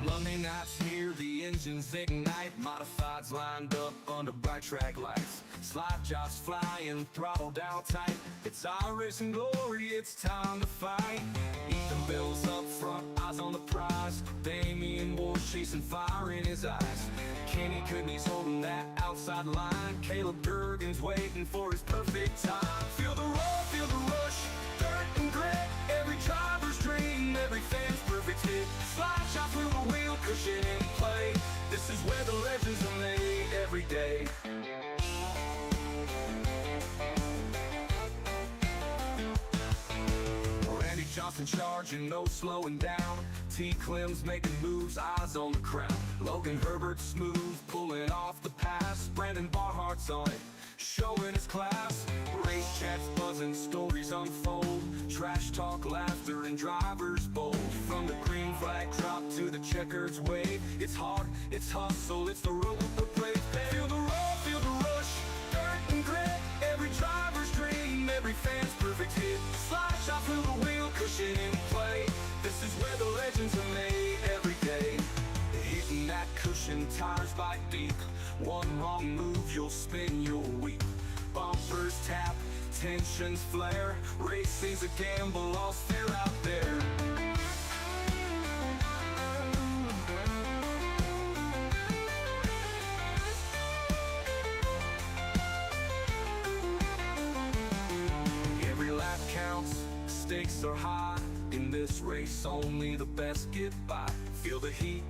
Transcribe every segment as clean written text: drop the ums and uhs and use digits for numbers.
Monday nights here, the engines ignite, modifieds lined up under bright track lights, slide jobs flying, throttle down tight. It's our racing glory, it's time to fight. Ethan Bill's up front, eyes on the prize. Damian Ward chasing fire in his eyes. Kenny Coodney's holding that outside line. Caleb Durgan's waiting for his perfect time. Feel the roar, feel the rush, dirt and grit. Every driver's dream, every fan's perfect hit. Slide shot through the wheel, cushion in play. This is where the legends are made every day. Randy Johnson charging, no slowing down. T. Clem's making moves, eyes on the crown. Logan Herbert smooth, pulling off the pass. Brandon Barhart's on it, showing his class. Race chats buzzing, stories unfold. Trash talk, laughter, and drivers bold. From the green flag drop to the checkers wave. It's hard, it's hustle, it's the road that plays. Feel the roar, feel the rush, dirt and grit. Every driver's dream, every fan's perfect hit. Slide shot through the wheel, cushion in play. This is where the legends are made every day. Hitting that cushion, tires bite deep. One wrong move, you'll spin, you'll weep. Bumpers tap, tensions flare. Racing's a gamble, all's fair out there. Every lap counts, stakes are high. In this race, only the best get by. Feel the heat,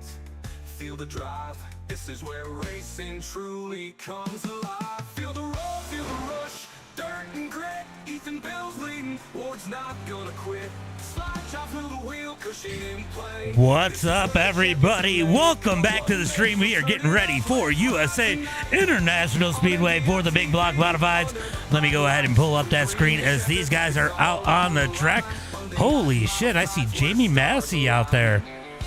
feel the drive. This is where racing truly comes alive. Feel the roar, feel the rush, dirt and grit. Ethan Bill's leading, Ward's not gonna quit. Slide chop through the wheel, cushion in play. What's up, everybody? Welcome back to the stream. We are getting ready for USA International Speedway for the Big Block Modifieds. Let me go ahead and pull up that screen as these guys are out on the track. Holy shit, I see Jamie Massey out there.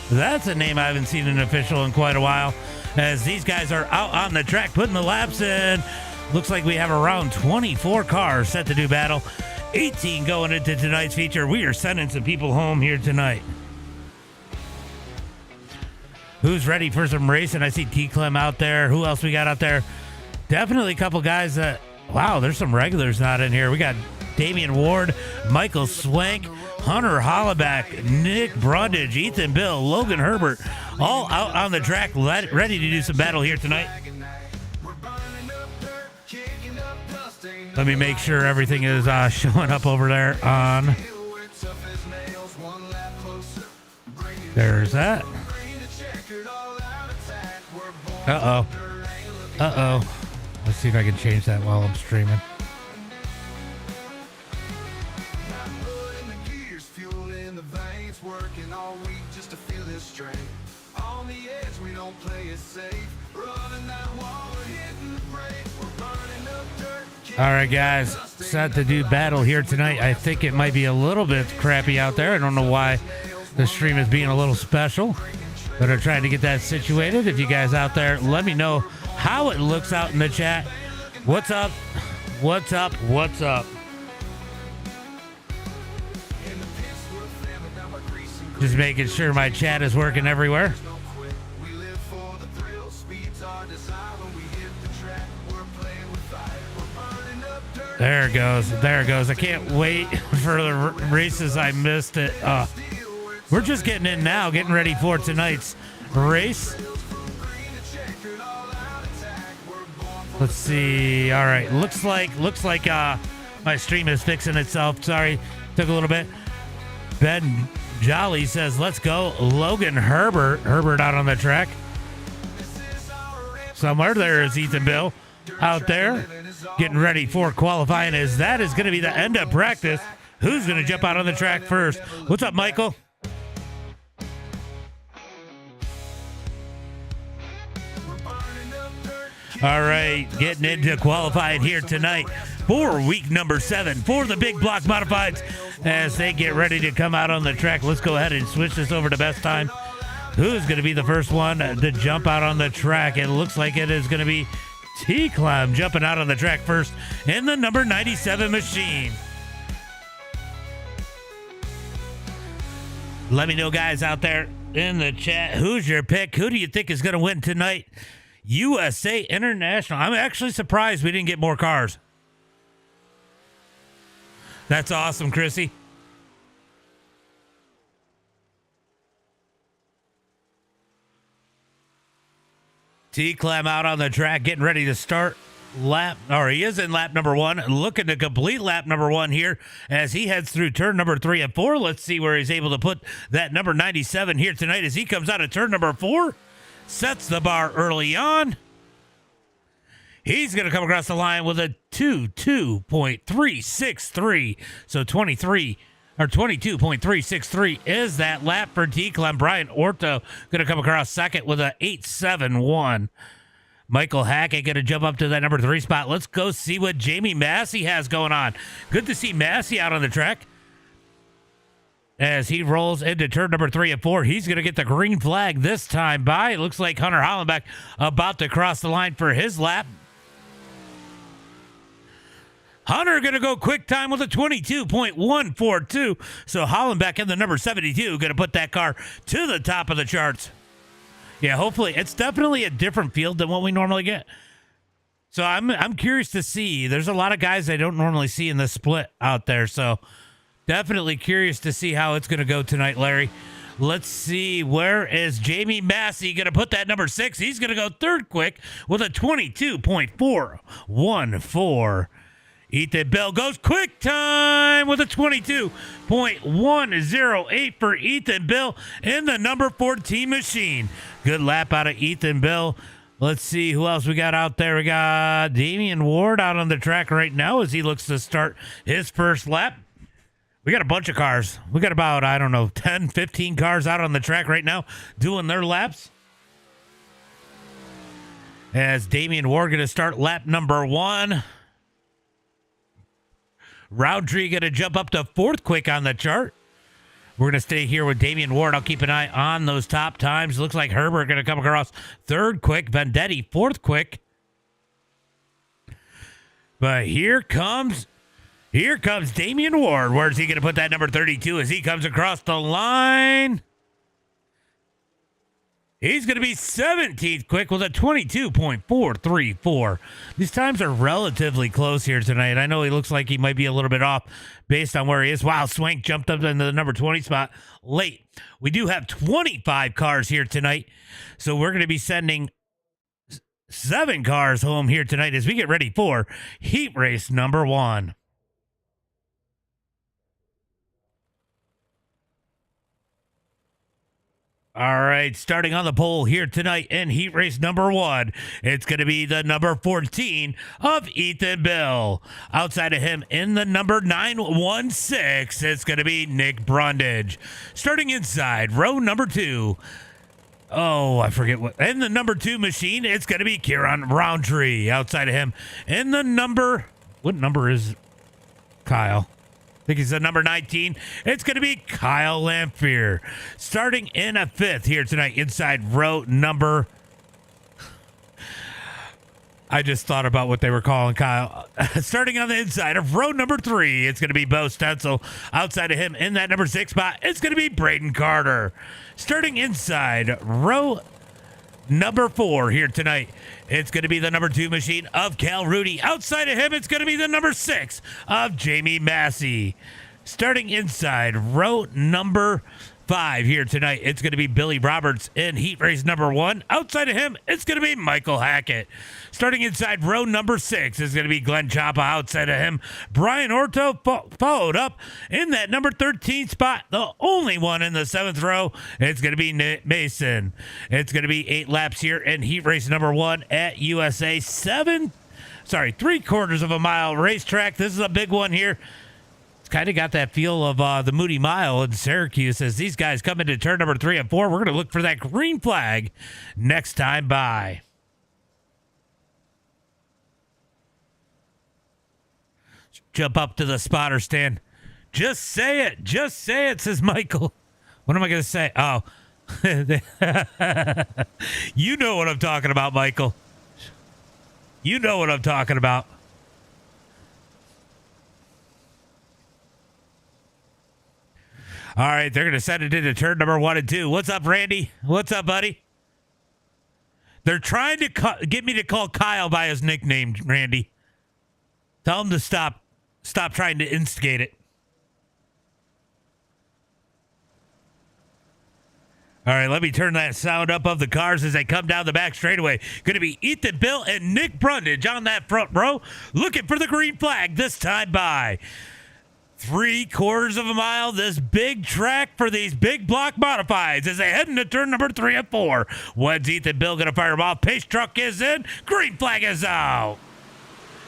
That's a name I haven't seen an official in quite a while. As these guys are out on the track putting the laps in. Looks like we have around 24 cars set to do battle. 18 going into tonight's feature. We are sending some people home here tonight. Who's ready for some racing? I see T. Clem out there. Who else we got out there? Definitely a couple guys that, wow, there's some regulars not in here. We got Damian Ward, Michael Swank, Hunter Hollaback, Nick Brundage, Ethan Bill, Logan Herbert, all out on the track, ready to do some battle here tonight. Let me make sure everything is showing up over there on. There's that. Uh-oh. Uh-oh. Let's see if I can change that while I'm streaming. All right, guys, set to do battle here tonight. I think it might be a little bit crappy out there. I don't know why the stream is being a little special, but I'm trying to get that situated. If you guys out there, let me know how it looks out in the chat. What's up? What's up? What's up? Just making sure my chat is working everywhere. There it goes. There it goes. I can't wait for the races. I missed it. We're just getting in now, getting ready for tonight's race. Let's see. All right. Looks like my stream is fixing itself. Sorry. Took a little bit. Ben Jolly says, let's go. Logan Herbert. Herbert out on the track. Somewhere there is Ethan Bill out there getting ready for qualifying, as that is going to be the end of practice. Who's going to jump out on the track first? What's up, Michael? All right, getting into qualifying here tonight for week number 7 for the Big Block Modifieds as they get ready to come out on the track. Let's go ahead and switch this over to best time. Who's going to be the first one to jump out on the track? It looks like it is going to be T-Climb jumping out on the track first in the number 97 machine. Let me know, guys, out there in the chat, who's your pick? Who do you think is going to win tonight? USA International. I'm actually surprised we didn't get more cars. That's awesome, Chrissy. T-Clam out on the track, getting ready to start lap, or he is in lap number 1, looking to complete lap number 1 here as he heads through turn number 3 and 4. Let's see where he's able to put that number 97 here tonight as he comes out of turn number 4. Sets the bar early on. He's going to come across the line with a 22.363. So 22.363 is that lap for T-Clem. Brian Orto going to come across second with a 871. Michael Hackett going to jump up to that number 3 spot. Let's go see what Jamie Massey has going on. Good to see Massey out on the track. As he rolls into turn number 3 and 4, he's going to get the green flag this time by. It looks like Hunter Hollenbeck about to cross the line for his lap. Hunter going to go quick time with a 22.142. So Hollenbeck in the number 72 going to put that car to the top of the charts. Yeah, hopefully. It's definitely a different field than what we normally get. So I'm curious to see. There's a lot of guys I don't normally see in the split out there. So definitely curious to see how it's going to go tonight, Larry. Let's see. Where is Jamie Massey going to put that number 6? He's going to go third quick with a 22.414. Ethan Bell goes quick time with a 22.108 for Ethan Bell in the number 14 machine. Good lap out of Ethan Bell. Let's see who else we got out there. We got Damian Ward out on the track right now as he looks to start his first lap. We got a bunch of cars. We got about, 10, 15 cars out on the track right now doing their laps. As Damian Ward going to start lap number 1. Roundtree going to jump up to 4th quick on the chart. We're going to stay here with Damian Ward. I'll keep an eye on those top times. Looks like Herbert going to come across 3rd quick. Vendetti 4th quick. But here comes Damian Ward. Where's he going to put that number 32 as he comes across the line? He's going to be 17th quick with a 22.434. These times are relatively close here tonight. I know he looks like he might be a little bit off based on where he is. Wow, Swank jumped up into the number 20 spot late. We do have 25 cars here tonight, so we're going to be sending 7 cars home here tonight as we get ready for heat race number 1. All right, starting on the pole here tonight in heat race number 1, it's going to be the number 14 of Ethan Bell. Outside of him in the number 916, it's going to be Nick Brundage. Starting inside row number 2. Oh, I forget what. In the number 2 machine, it's going to be Kieran Roundtree. Outside of him in the number, what number is Kyle? I think he's the number 19. It's going to be Kyle Lamphere. Starting in a 5th here tonight inside row number. I just thought about what they were calling Kyle. Starting on the inside of row number 3, it's going to be Bo Stencil. Outside of him in that number 6 spot, it's going to be Braden Carter. Starting inside row number 4 here tonight, it's going to be the number 2 machine of Cal Rudy. Outside of him, it's going to be the number 6 of Jamie Massey. Starting inside row number 5 here tonight, it's going to be Billy Roberts in heat race number 1. Outside of him, it's going to be Michael Hackett. Starting inside row number 6 is going to be Glenn Chapa. Outside of him, Brian Orto followed up in that number 13 spot. The only one in the 7th row, it's going to be Nick Mason. It's going to be 8 laps here in heat race number 1 at USA 3/4 of a mile racetrack. This is a big one here. It's kind of got that feel of the Moody Mile in Syracuse as these guys come into turn number 3 and 4. We're going to look for that green flag next time by. Jump up to the spotter stand. Just say it, says Michael. What am I going to say? Oh, You know what I'm talking about, Michael. You know what I'm talking about. All right, they're going to send it into turn number 1 and 2. What's up, Randy? What's up, buddy? They're trying to get me to call Kyle by his nickname, Randy. Tell him to stop trying to instigate it. All right, let me turn that sound up of the cars as they come down the back straightaway. Going to be Ethan Bill and Nick Brundage on that front row, looking for the green flag this time by 3/4 of a mile. This big track for these big block modifieds as they head into turn number 3 and 4. When's Ethan Bill going to fire them off? Pace truck is in. Green flag is out.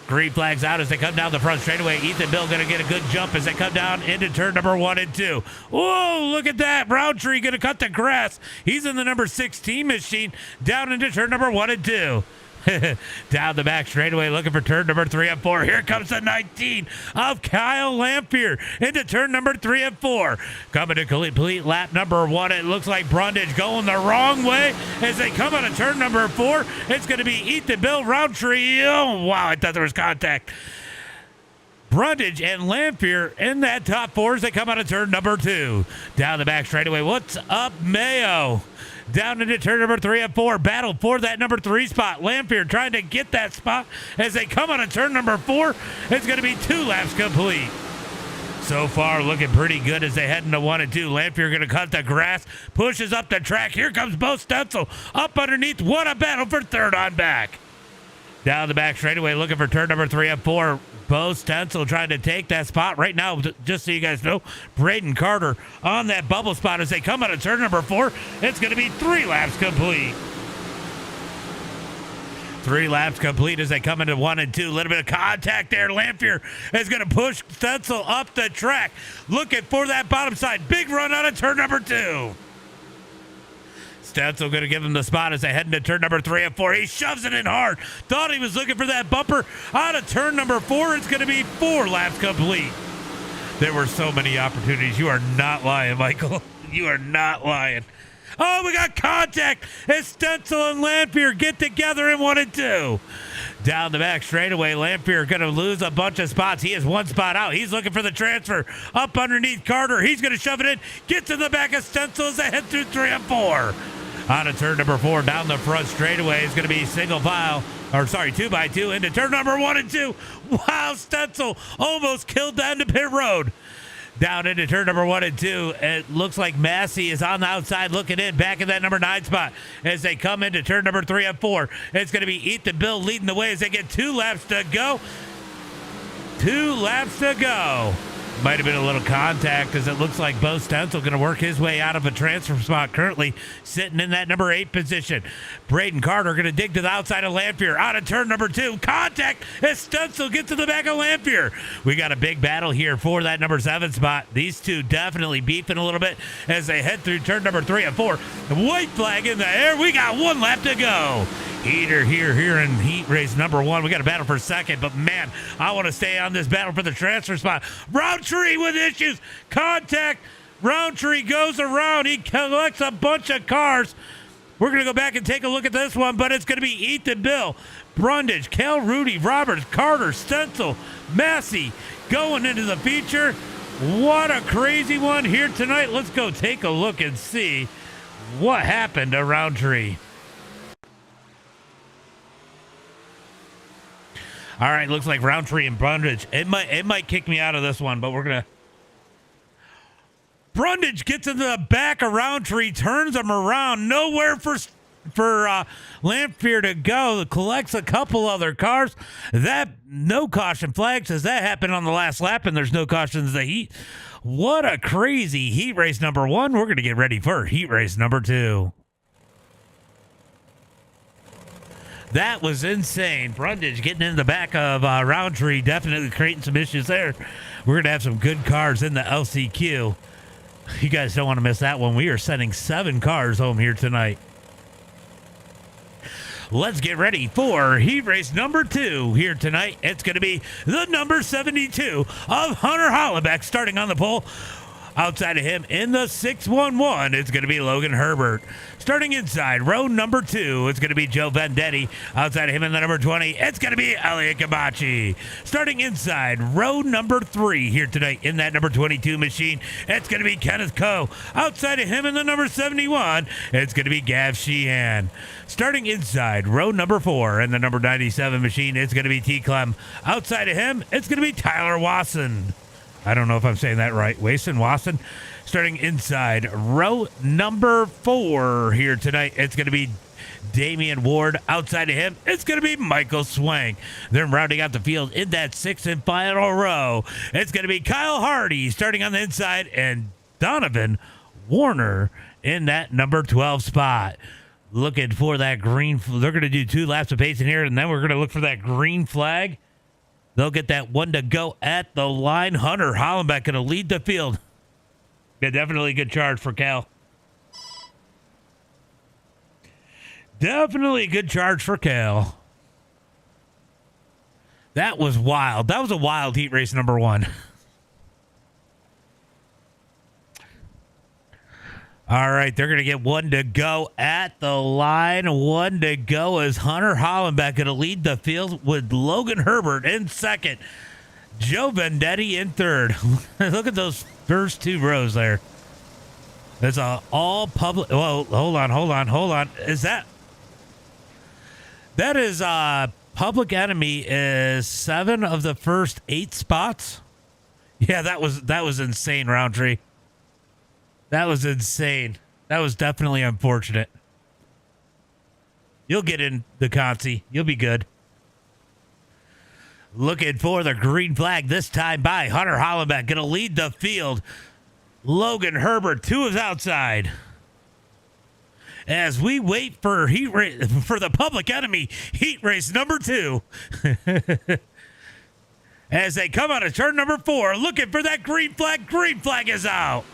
Green flag's out as they come down the front straightaway. Ethan Bill going to get a good jump as they come down into turn number 1 and 2. Whoa, look at that. Roundtree going to cut the grass. He's in the number 16 machine down into turn number 1 and 2. Down the back straightaway looking for turn number 3 and 4. Here comes the 19 of Kyle Lampier into turn number 3 and 4. Coming to complete lap number 1. It looks like Brundage going the wrong way as they come out of turn number 4. It's going to be Ethan Bill Roundtree. Oh, wow, I thought there was contact. Brundage and Lampier in that top 4 as they come out of turn number 2. Down the back straightaway. What's up, Mayo? Down into turn number 3 and 4. Battle for that number 3 spot. Lampier trying to get that spot as they come out of turn number 4. It's going to be 2 laps complete. So far, looking pretty good as they head into 1 and 2. Lampier going to cut the grass, pushes up the track. Here comes Bo Stenzel up underneath. What a battle for third on back. Down the back straightaway looking for turn number 3 and 4. Bo Stenzel trying to take that spot right now. Just so you guys know, Braden Carter on that bubble spot as they come out of turn number 4. It's going to be 3 laps complete. 3 laps complete as they come into 1 and 2. A little bit of contact there. Lampier is going to push Stenzel up the track. Looking for that bottom side. Big run out of turn number 2. Stenzel going to give him the spot as they head into turn number 3 and 4. He shoves it in hard. Thought he was looking for that bumper. Out of turn number 4, it's going to be 4 laps complete. There were so many opportunities. You are not lying, Michael. You are not lying. Oh, we got contact as Stenzel and Lampier get together in 1 and 2. Down the back straightaway, Lampier going to lose a bunch of spots. He is 1 spot out. He's looking for the transfer up underneath Carter. He's going to shove it in. Gets in the back of Stenzel as they head through 3 and 4. On to turn number 4, down the front straightaway is going to be 2x2 into turn number 1 and 2. Wow, Stenzel almost killed that into pit road. Down into turn number 1 and 2. It looks like Massey is on the outside looking in, back in that number 9 spot as they come into turn number 3 and 4. It's going to be Ethan Bill leading the way as they get 2 laps to go. 2 laps to go. Might have been a little contact as it looks like Bo Stenzel going to work his way out of a transfer spot, currently sitting in that number 8 position. Braden Carter going to dig to the outside of Lampier. Out of turn number 2. Contact as Stenzel gets to the back of Lampier. We got a big battle here for that number 7 spot. These two definitely beefing a little bit as they head through turn number 3 and 4. The white flag in the air. We got 1 lap to go. Heater here in heat race number 1. We got a battle for second, but man, I want to stay on this battle for the transfer spot. Roundtree with issues. Contact. Roundtree goes around. He collects a bunch of cars. We're going to go back and take a look at this one, but it's going to be Ethan Bill, Brundage, Cal Rudy, Roberts, Carter, Stenzel, Massey going into the feature. What a crazy one here tonight. Let's go take a look and see what happened to Roundtree. All right, looks like Roundtree and Brundage. It might kick me out of this one, but we're gonna. Brundage gets into the back of Roundtree, turns him around, nowhere for Lampier to go. Collects a couple other cars. That no caution flag says that happened on the last lap, and there's no cautions the heat. What a crazy heat race number 1. We're gonna get ready for heat race number 2. That was insane. Brundage getting in the back of Roundtree, definitely creating some issues there. We're going to have some good cars in the LCQ. You guys don't want to miss that one. We are sending 7 cars home here tonight. Let's get ready for heat race number 2 here tonight. It's going to be the number 72 of Hunter Hollenbeck starting on the pole. Outside of him in the 611, it's going to be Logan Herbert. Starting inside, row number 2, it's going to be Joe Vendetti. Outside of him in the number 20, it's going to be Elliot Kabachi. Starting inside, row number 3 here tonight in that number 22 machine, it's going to be Kenneth Coe. Outside of him in the number 71, it's going to be Gav Sheehan. Starting inside, row number 4 in the number 97 machine, it's going to be T. Clem. Outside of him, it's going to be Tyler Wasson. I don't know if I'm saying that right. Wasson. Starting inside, row number 4 here tonight, it's going to be Damian Ward. Outside of him, it's going to be Michael Swank. Then rounding out the field in that 6th and final row, it's going to be Kyle Hardy starting on the inside and Donovan Warner in that number 12 spot. Looking for that green. They're going to do 2 laps of pace in here, and then we're going to look for that green flag. They'll get that one to go at the line. Hunter Hollenbeck going to lead the field. Yeah, definitely a good charge for Cal. Definitely a good charge for Cal. That was wild. That was a wild heat race number 1. All right, they're going to get one to go at the line. One to go as Hunter Hollenbeck going to lead the field with Logan Herbert in second. Joe Vendetti in third. Look at those first 2 rows there. That's a all public. Whoa, hold on. Is that is Public Enemy is 7 of the first 8 spots? Yeah, that was insane, Roundtree. That was insane. That was definitely unfortunate. You'll get in the Consi. You'll be good. Looking for the green flag this time by Hunter Hollenbeck. Going to lead the field. Logan Herbert, 2 is outside. As we wait for for the Public Enemy heat race number 2. As they come out of turn number 4, looking for that green flag. Green flag is out.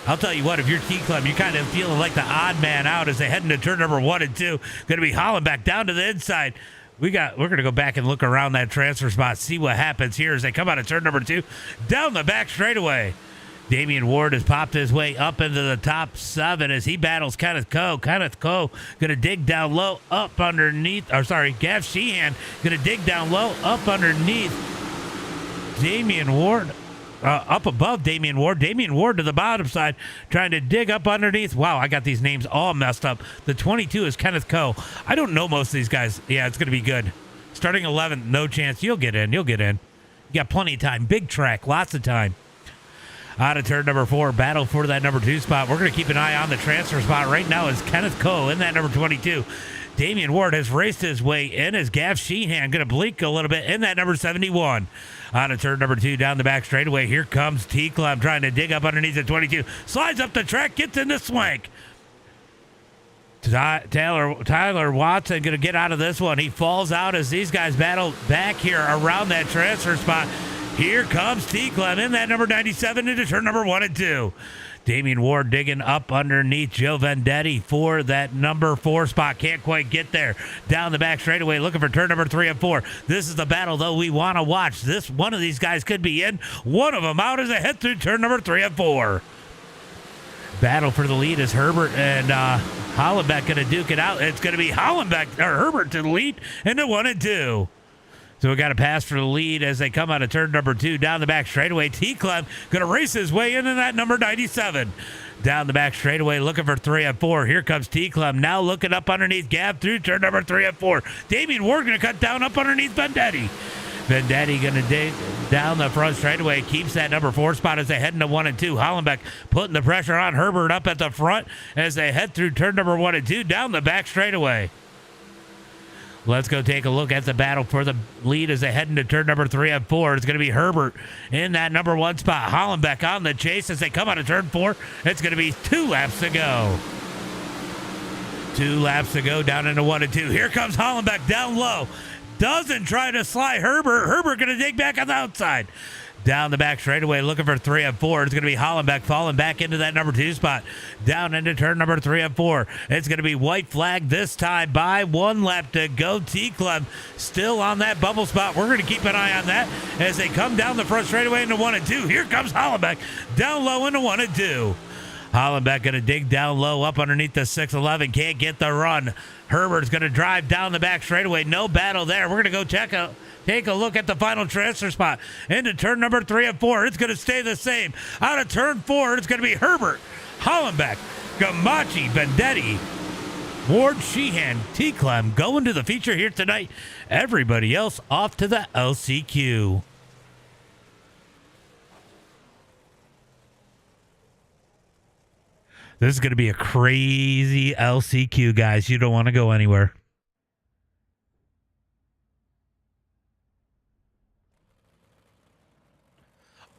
I'll tell you what, if you're T-Clem, you're kind of feeling like the odd man out as they head into turn number 1 and 2. Going to be Hollenbeck down to the inside. We're going to go back and look around that transfer spot, see what happens here as they come out of turn number 2. Down the back straightaway. Damian Ward has popped his way up into the top 7 as he battles Kenneth Coe. Kenneth Coe going to dig down low, up underneath. Gav Sheehan going to dig down low, up underneath Damian Ward. Up above Damian Ward. Damian Ward to the bottom side, trying to dig up underneath. Wow, I got these names all messed up. The 22 is Kenneth Coe. I don't know most of these guys. Yeah, it's going to be good. Starting 11th, no chance. You'll get in. You got plenty of time. Big track, lots of time. Out of turn number 4, battle for that number 2 spot. We're going to keep an eye on the transfer spot right now is Kenneth Coe in that number 22. Damian Ward has raced his way in as Gav Sheehan going to blink a little bit in that number 71. On a turn number 2 down the back straightaway. Here comes T-Clem trying to dig up underneath the 22. Slides up the track, gets into Swank. Tyler Watson going to get out of this one. He falls out as these guys battle back here around that transfer spot. Here comes T-Clem in that number 97 into turn number 1 and 2. Damian Ward digging up underneath Joe Vendetti for that number 4 spot. Can't quite get there. Down the back straightaway, looking for turn number 3 and 4. This is the battle, though, we want to watch. One of these guys could be in. One of them out as they head through turn number 3 and 4. Battle for the lead is Herbert and Hollenbeck going to duke it out. It's going to be Herbert to the lead into 1 and 2. So we got a pass for the lead as they come out of turn number 2 down the back straightaway. T-Clem going to race his way into that number 97. Down the back straightaway looking for 3 and 4. Here comes T-Clem now looking up underneath Gav through turn number 3 and 4. Damian Ward going to cut down up underneath Vendetti. Vendetti going to dig down the front straightaway. Keeps that number 4 spot as they head into 1 and 2. Hollenbeck putting the pressure on Herbert up at the front as they head through turn number 1 and 2 down the back straightaway. Let's go take a look at the battle for the lead as they head into turn number 3 and 4. It's going to be Herbert in that number 1 spot. Hollenbeck on the chase as they come out of turn 4. It's going to be 2 laps to go. 2 laps to go down into 1 and 2. Here comes Hollenbeck down low. Doesn't try to slide Herbert. Herbert going to dig back on the outside. Down the back straightaway, looking for 3 and 4. It's going to be Hollenbeck falling back into that number 2 spot. Down into turn number 3 and 4. It's going to be white flag this time by 1 lap to go. T-Club still on that bubble spot. We're going to keep an eye on that as they come down the front straightaway into 1 and 2. Here comes Hollenbeck down low into 1 and 2. Hollenbeck going to dig down low up underneath the 611. Can't get the run. Herbert's going to drive down the back straightaway. No battle there. We're going to go take a look at the final transfer spot into turn number 3 and 4. It's going to stay the same. Out of turn 4, it's going to be Herbert, Hollenbeck, Gamachi, Vendetti, Ward, Sheehan, T-Clem going to the feature here tonight. Everybody else off to the LCQ. This is going to be a crazy LCQ, guys. You don't want to go anywhere.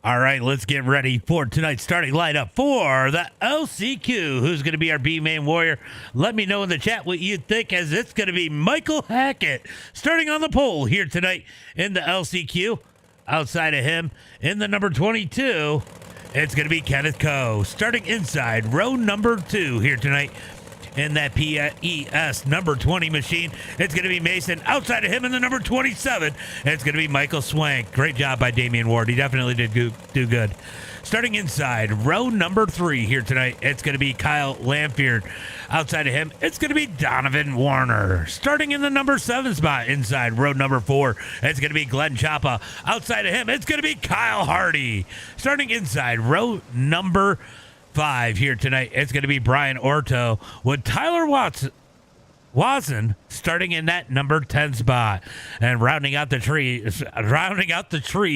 All right, let's get ready for tonight's starting lineup for the LCQ. Who's going to be our B-main warrior? Let me know in the chat what you think, as it's going to be Michael Hackett starting on the pole here tonight in the LCQ. Outside of him, in the number 22, it's going to be Kenneth Coe starting inside row number 2 here tonight. In that PES number 20 machine, it's going to be Mason. Outside of him in the number 27, it's going to be Michael Swank. Great job by Damian Ward. He definitely did do good. Starting inside row number 3 here tonight, it's going to be Kyle Lanfear. Outside of him, it's going to be Donovan Warner. Starting in the number 7 spot inside row number 4, it's going to be Glenn Chapa. Outside of him, it's going to be Kyle Hardy. Starting inside row number 5 here tonight, it's going to be Brian Orto with Tyler Watson starting in that number 10 spot. And rounding out the tree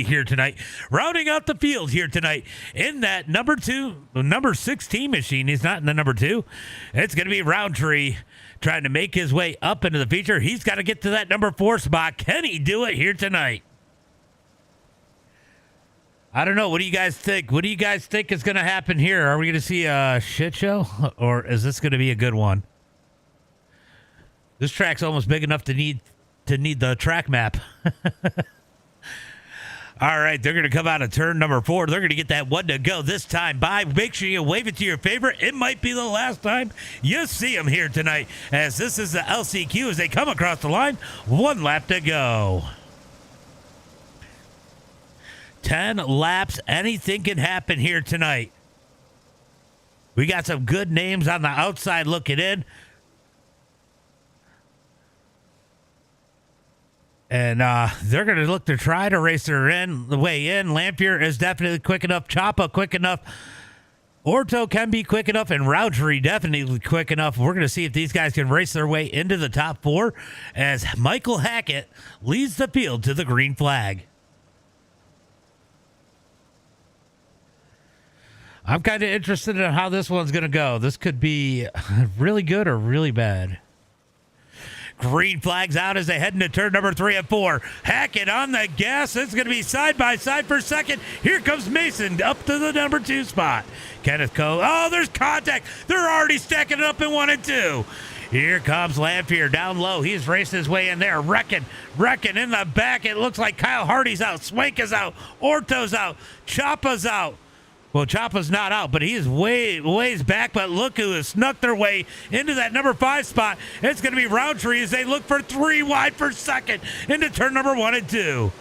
here tonight, rounding out the field here tonight in that number 16 machine. He's not in the number 2. It's going to be Roundtree trying to make his way up into the feature. He's got to get to that number 4 spot. Can he do it here tonight? I don't know. What do you guys think? What do you guys think is going to happen here? Are we going to see a shit show, or is this going to be a good one? This track's almost big enough to need the track map. All right, they're going to come out of turn number 4. They're going to get that 1 to go this time by. Make sure you wave it to your favorite. It might be the last time you see them here tonight, as this is the LCQ as they come across the line. 1 lap to go. 10 laps. Anything can happen here tonight. We got some good names on the outside looking in. And they're going to look to try to race their way in. Lampier is definitely quick enough. Chapa quick enough. Orto can be quick enough. And Roundtree definitely quick enough. We're going to see if these guys can race their way into the top 4 as Michael Hackett leads the field to the green flag. I'm kind of interested in how this one's going to go. This could be really good or really bad. Green flags out as they head into turn number 3 and 4. Hackett on the gas. It's going to be side by side for second. Here comes Mason up to the number 2 spot. Kenneth Coe. Oh, there's contact. They're already stacking it up in 1 and 2. Here comes Lanfear down low. He's racing his way in there. Wrecking in the back. It looks like Kyle Hardy's out. Swank is out. Orto's out. Chapa's out. Well, Chapa's not out, but he is ways back. But look who has snuck their way into that number 5 spot. It's going to be Roundtree as they look for 3 wide for second into turn number 1 and 2.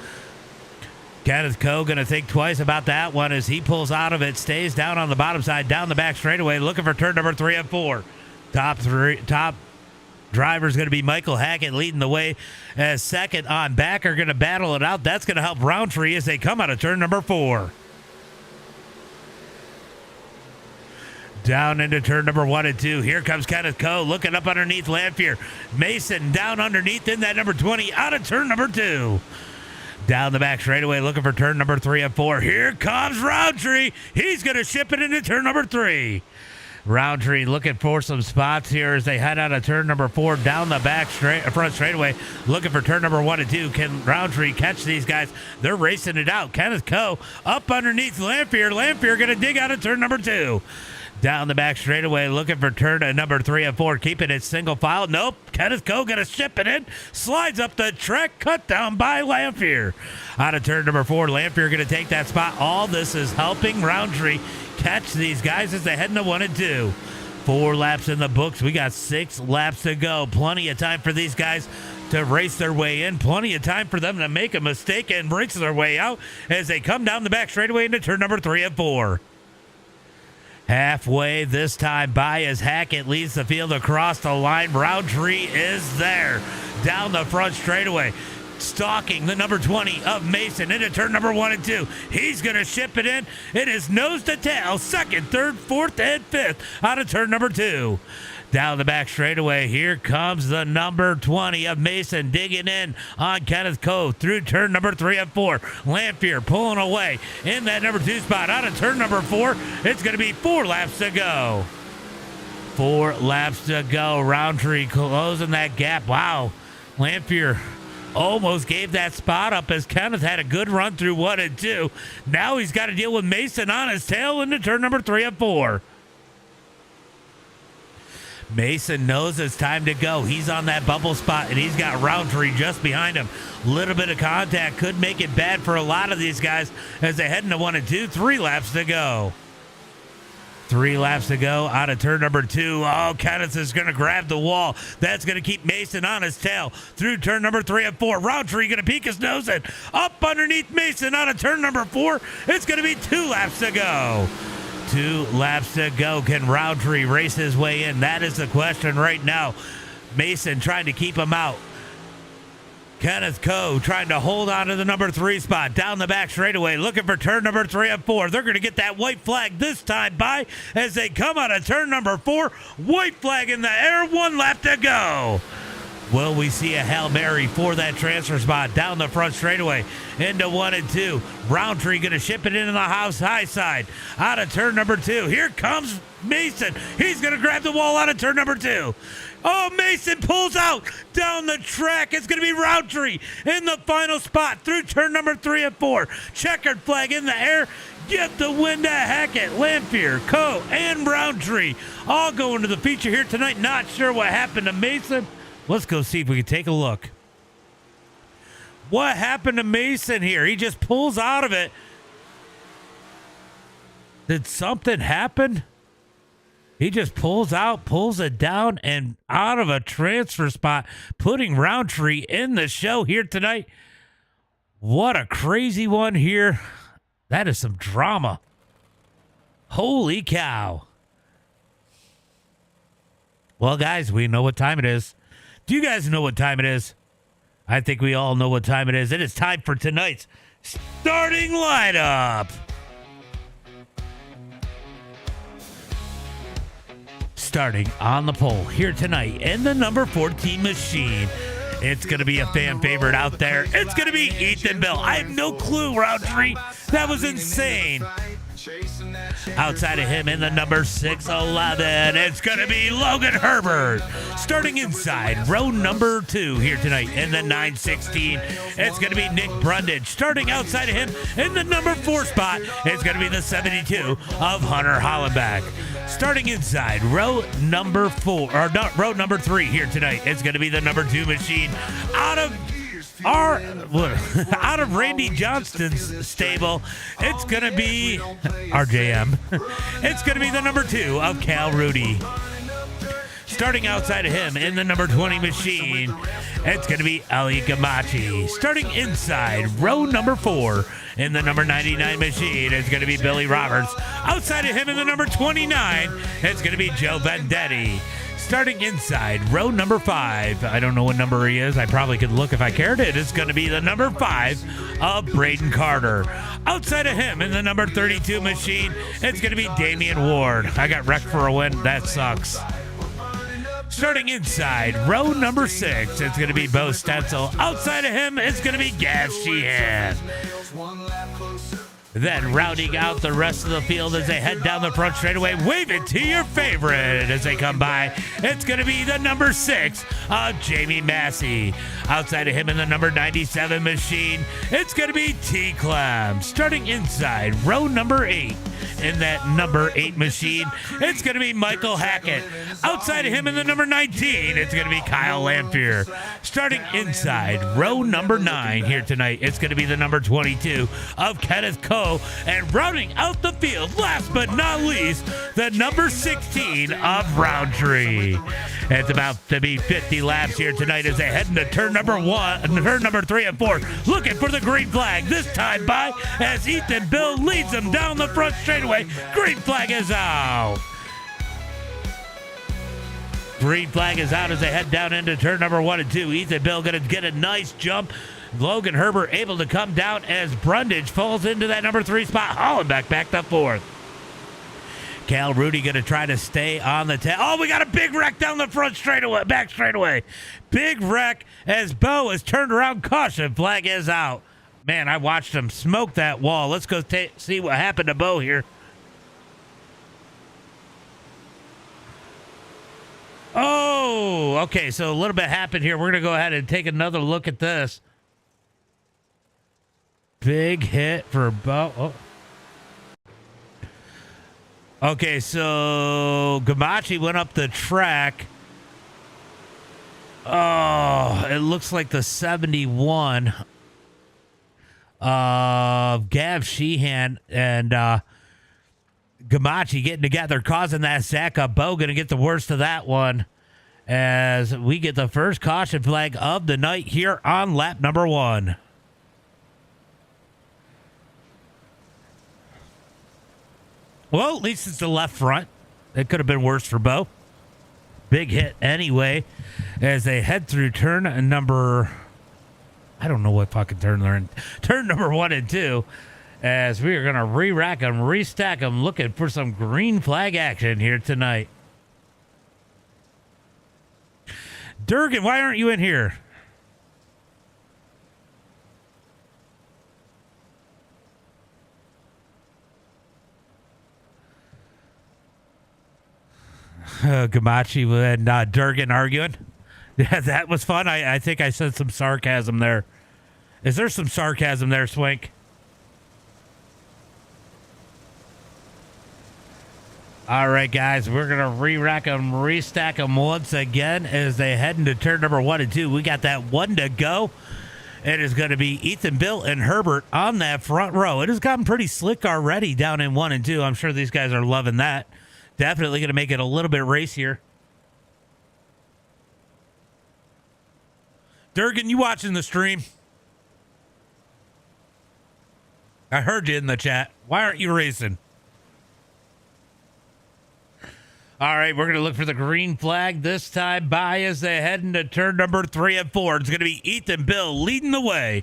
Kenneth Coe going to think twice about that one as he pulls out of it, stays down on the bottom side, down the back straightaway, looking for turn number 3 and 4. Top driver is going to be Michael Hackett leading the way, as second on back are going to battle it out. That's going to help Roundtree as they come out of turn number 4. Down into turn number 1 and 2. Here comes Kenneth Coe looking up underneath Lanfear. Mason down underneath in that number 20 out of turn number 2. Down the back straightaway looking for turn number 3 and 4. Here comes Roundtree. He's going to ship it into turn number 3. Roundtree looking for some spots here as they head out of turn number 4 down the back front straightaway, looking for turn number 1 and 2. Can Roundtree catch these guys? They're racing it out. Kenneth Coe up underneath Lanfear. Lanfear going to dig out of turn number 2. Down the back straightaway, looking for turn to number 3 and 4. Keeping it single file. Nope. Kenneth Coe going to ship it in. Slides up the track. Cut down by Lamphere. Out of turn number 4, Lamphere going to take that spot. All this is helping Roundtree catch these guys as they head into 1 and 2. 4 laps in the books. We got 6 laps to go. Plenty of time for these guys to race their way in. Plenty of time for them to make a mistake and race their way out as they come down the back straightaway into turn number 3 and 4. Halfway this time by as Hackett leads the field across the line. Roundtree is there. Down the front straightaway. Stalking the number 20 of Mason into turn number 1 and 2. He's going to ship it in. It is nose to tail. Second, third, fourth, and fifth out of turn number 2. Down the back straightaway, here comes the number 20 of Mason digging in on Kenneth Coe through turn number 3 and 4. Lamphere pulling away in that number 2 spot. Out of turn number 4, it's going to be 4 laps to go. 4 laps to go. Roundtree closing that gap. Wow. Lamphere almost gave that spot up as Kenneth had a good run through 1 and 2. Now he's got to deal with Mason on his tail into turn number 3 and 4. Mason knows it's time to go. He's on that bubble spot, and he's got Roundtree just behind him. Little bit of contact could make it bad for a lot of these guys as they head into 1 and 2. 3 laps to go. 3 laps to go out of turn number 2. Oh, Kenneth is going to grab the wall. That's going to keep Mason on his tail through turn number 3 and 4. Roundtree going to peek his nose in. Up underneath Mason out of turn number 4. It's going to be 2 laps to go. 2 laps to go. Can Roundtree race his way in? That is the question right now. Mason trying to keep him out. Kenneth Coe trying to hold on to the number 3 spot. Down the back straightaway, looking for turn number 3 and 4. They're going to get that white flag this time by as they come out of turn number 4. White flag in the air. 1 lap to go. Will we see a Hail Mary for that transfer spot down the front straightaway into 1 and 2? Roundtree going to ship it into the house high side out of turn number 2. Here comes Mason. He's going to grab the wall out of turn number 2. Oh, Mason pulls out down the track. It's going to be Roundtree in the final spot through turn number 3 and 4. Checkered flag in the air. Get the win to Hackett, Lamphere, Coe, and Roundtree. All going to the feature here tonight. Not sure what happened to Mason. Let's go see if we can take a look. What happened to Mason here? He just pulls out of it. Did something happen? He just pulls out, pulls it down, and out of a transfer spot, putting Roundtree in the show here tonight. What a crazy one here. That is some drama. Holy cow. Well, guys, we know what time it is. Do you guys know what time it is? I think we all know what time it is. It is time for tonight's starting lineup. Starting on the pole here tonight in the number 14 machine. It's going to be a fan favorite out there. It's going to be Ethan Bell. I have no clue, Roundtree. That was insane. Outside of him in the number 611, it's going to be Logan Herbert. Starting inside row number 2 here tonight in the 916, it's going to be Nick Brundage. Starting outside of him in the number 4 spot, it's going to be the 72 of Hunter Hollenbach. Starting inside row number 3 here tonight, it's going to be the number 2 machine out of Randy Johnston's stable. It's going to be RJM. It's going to be the number 2 of Cal Rudy. Starting outside of him in the number 20 machine, it's going to be Ali Gamachi. Starting inside row number 4 in the number 99 machine, it's going to be Billy Roberts. Outside of him in the number 29, it's going to be Joe Vendetti. Starting inside row number 5, I don't know what number he is. I probably could look if I cared. It is going to be the number 5 of Braden Carter. Outside of him in the number 32 machine, it's going to be Damian Ward. I got wrecked for a win. That sucks. Starting inside row number 6, it's going to be Bo Stenzel. Outside of him, it's going to be Gav Sheehan. Then rounding out the rest of the field as they head down the front straightaway, wave it to your favorite as they come by. It's going to be the number 6 of Jamie Massey. Outside of him in the number 97 machine, it's going to be T. Clem. Starting inside row number 8 in that number 8 machine, it's going to be Michael Hackett. Outside of him in the number 19, it's going to be Kyle Lamphere. Starting inside row number 9 here tonight, it's going to be the number 22 of Kenneth Coe. And rounding out the field, last but not least, the number 16 of Roundtree. It's about to be 50 laps here tonight as they head into turn number 3 and 4, looking for the green flag. This time by as Ethan Bill leads them down the front straightaway. Green flag is out. Green flag is out as they head down into turn number 1 and 2. Ethan Bill going to get a nice jump. Logan Herbert able to come down as Brundage falls into that number 3 spot. Hollenbeck back to 4th. Cal Rudy going to try to stay on the tail. Oh, we got a big wreck down the front straightaway, back straightaway. Big wreck as Bo is turned around. Caution flag is out. Man, I watched him smoke that wall. Let's go see what happened to Bo here. Oh, okay, so a little bit happened here. We're going to go ahead and take another look at this. Big hit for Bo. Oh. Okay, so Gamachi went up the track. Oh, it looks like the 71 of Gav Sheehan and Gamachi getting together, causing that sack up. Bo going to get the worst of that one as we get the first caution flag of the night here on lap number 1. Well, at least it's the left front. It could have been worse for Bo. Big hit anyway as they head through turn number... I don't know what fucking turn they're in. Turn number 1 and 2 as we are going to re-rack them, restack them, looking for some green flag action here tonight. Durgan, why aren't you in here? Gamachi and Durgan arguing. Yeah, that was fun. I think I said some sarcasm there. Is there some sarcasm there, Swink? All right, guys, we're going to re-rack them, restack them once again as they head into turn number 1 and 2. We got that 1 to go. It is going to be Ethan, Bill, and Herbert on that front row. It has gotten pretty slick already down in 1 and 2. I'm sure these guys are loving that. Definitely going to make it a little bit racier. Durgan, you watching the stream? I heard you in the chat. Why aren't you racing? All right, we're going to look for the green flag this time by as they head into turn number 3 and 4. It's going to be Ethan Bill leading the way.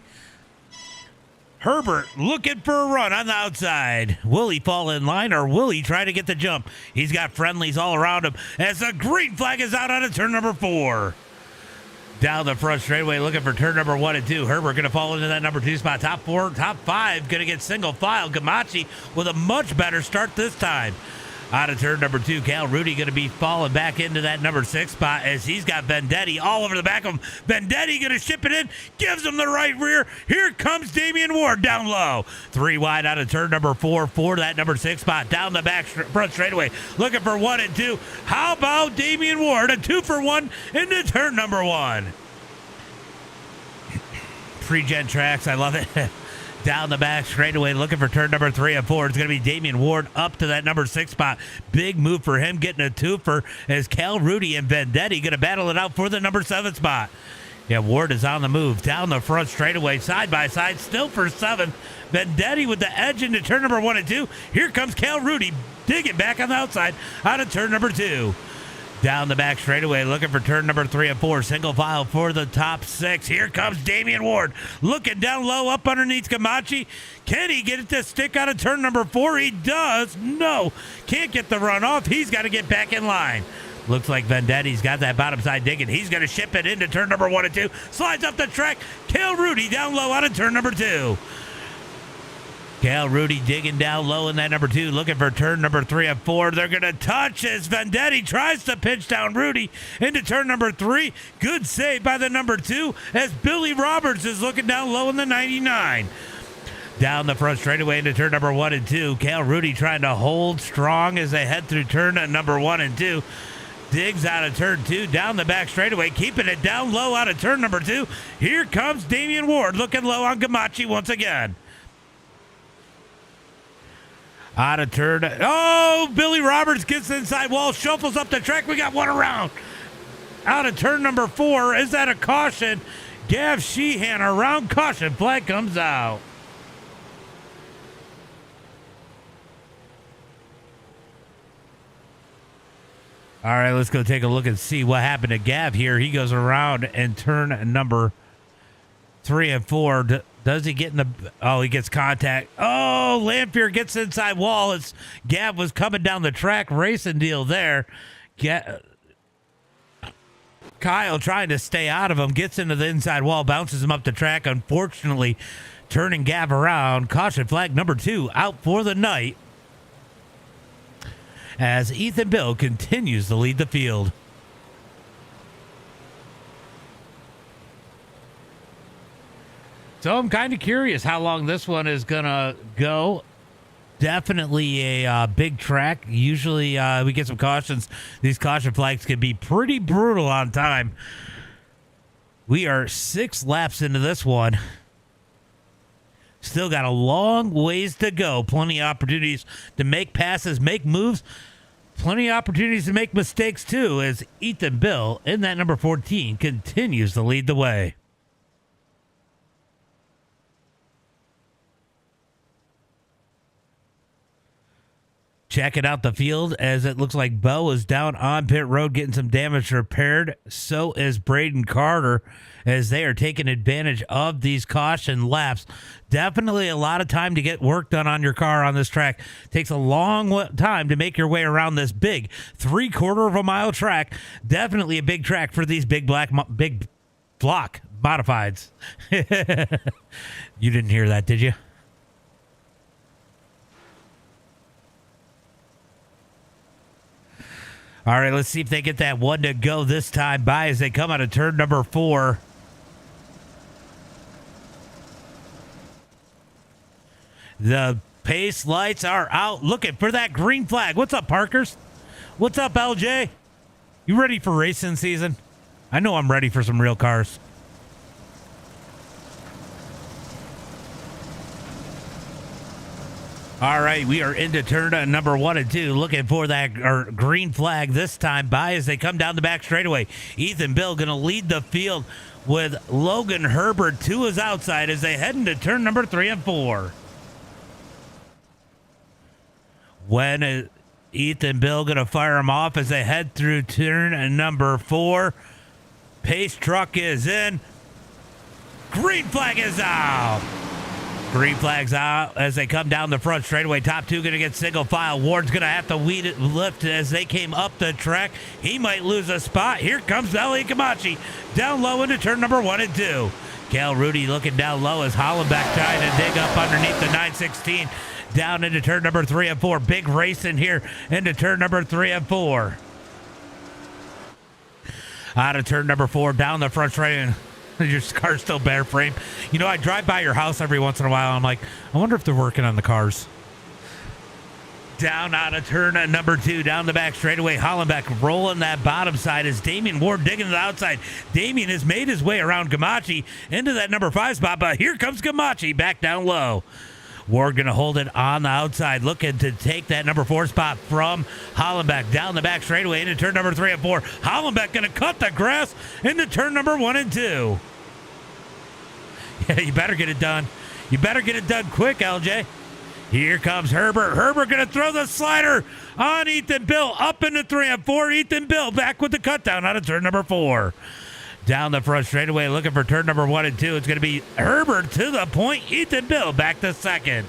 Herbert looking for a run on the outside. Will he fall in line or will he try to get the jump? He's got friendlies all around him as the green flag is out on turn number 4. Down the front straightaway looking for turn number 1 and 2. Herbert going to fall into that number 2 spot. Top 4, top 5 going to get single file. Gamachi with a much better start this time. Out of turn number 2, Cal Rudy going to be falling back into that number 6 spot as he's got Vendetti all over the back of him. Vendetti going to ship it in, gives him the right rear. Here comes Damian Ward down low. 3 wide out of turn number 4 for that number 6 spot. Down the back front straightaway, looking for 1 and 2. How about Damian Ward? A 2 for 1 into turn number 1. Pre-gen tracks, I love it. Down the back straightaway, looking for turn number 3 and 4. It's going to be Damian Ward up to that number 6 spot. Big move for him, getting a twofer as Cal Rudy and Vendetti going to battle it out for the number 7 spot. Yeah, Ward is on the move. Down the front straightaway, side by side, still for 7th. Vendetti with the edge into turn number 1 and 2. Here comes Cal Rudy, digging back on the outside out of turn number 2. Down the back straightaway, looking for turn number 3 and 4. Single file for the top 6. Here comes Damian Ward. Looking down low, up underneath Gamachi. Can he get it to stick out of turn number 4? He does. No. Can't get the run off. He's got to get back in line. Looks like Vendetti's got that bottom side digging. He's going to ship it into turn number 1 and 2. Slides up the track. Cal Rudy down low out of turn number 2. Cal Rudy digging down low in that number 2, looking for turn number 3 and 4. They're going to touch as Vendetti tries to pinch down Rudy into turn number 3. Good save by the number 2 as Billy Roberts is looking down low in the 99. Down the front straightaway into turn number 1 and 2. Cal Rudy trying to hold strong as they head through turn number 1 and 2. Digs out of turn 2, down the back straightaway, keeping it down low out of turn number 2. Here comes Damian Ward looking low on Gamache once again. Out of turn. Oh, Billy Roberts gets the inside wall, shuffles up the track. We got one around. Out of turn number 4. Is that a caution? Gav Sheehan around caution. Flag comes out. All right, let's go take a look and see what happened to Gav here. He goes around and turn number 3 and 4. Does he get in the... Oh, he gets contact. Oh, Lanfear gets inside wall as Gav was coming down the track. Racing deal there. Kyle trying to stay out of him. Gets into the inside wall. Bounces him up the track. Unfortunately, turning Gav around. Caution flag number 2 out for the night. As Ethan Bill continues to lead the field. So I'm kind of curious how long this one is going to go. Definitely a big track. Usually we get some cautions. These caution flags can be pretty brutal on time. We are 6 laps into this one. Still got a long ways to go. Plenty of opportunities to make passes, make moves. Plenty of opportunities to make mistakes too as Ethan Bill in that number 14 continues to lead the way. Checking out the field as it looks like Bo is down on pit road getting some damage repaired. So is Braden Carter as they are taking advantage of these caution laps. Definitely a lot of time to get work done on your car on this track. Takes a long time to make your way around this big 3/4 of a mile track. Definitely a big track for these big block modifieds. You didn't hear that, did you? All right, let's see if they get that one to go this time by as they come out of turn number 4. The pace lights are out looking for that green flag. What's up, Parkers? What's up, LJ? You ready for racing season? I know I'm ready for some real cars. All right, we are into turn number 1 and 2, looking for that green flag this time by as they come down the back straightaway. Ethan Bill going to lead the field with Logan Herbert to his outside as they head into turn number 3 and 4. When Ethan Bill going to fire him off as they head through turn number 4. Pace truck is in. Green flag is out. Green flag's out as they come down the front straightaway. Top 2 going to get single file. Ward's going to have to lift as they came up the track. He might lose a spot. Here comes Ellie Camachi down low into turn number 1 and 2. Cal Rudy looking down low as Hollenbeck trying to dig up underneath the 916. Down into turn number 3 and 4. Big race in here into turn number 3 and 4. Out of turn number 4, down the front straightaway. Your car's still bare frame. You know, I drive by your house every once in a while. I'm like, I wonder if they're working on the cars. Down out of turn number 2, down the back straightaway. Hollenbeck rolling that bottom side as Damian Ward digging to the outside. Damian has made his way around Gamache into that number 5 spot, but here comes Gamache back down low. Ward going to hold it on the outside, looking to take that number 4 spot from Hollenbeck. Down the back straightaway into turn number 3 and 4. Hollenbeck going to cut the grass into turn number 1 and 2. Yeah, you better get it done. You better get it done quick, LJ. Here comes Herbert. Herbert going to throw the slider on Ethan Bill up into 3 and 4. Ethan Bill back with the cut down out of turn number 4. Down the front straightaway looking for turn number 1 and 2. It's going to be Herbert to the point. Ethan Bill back to second.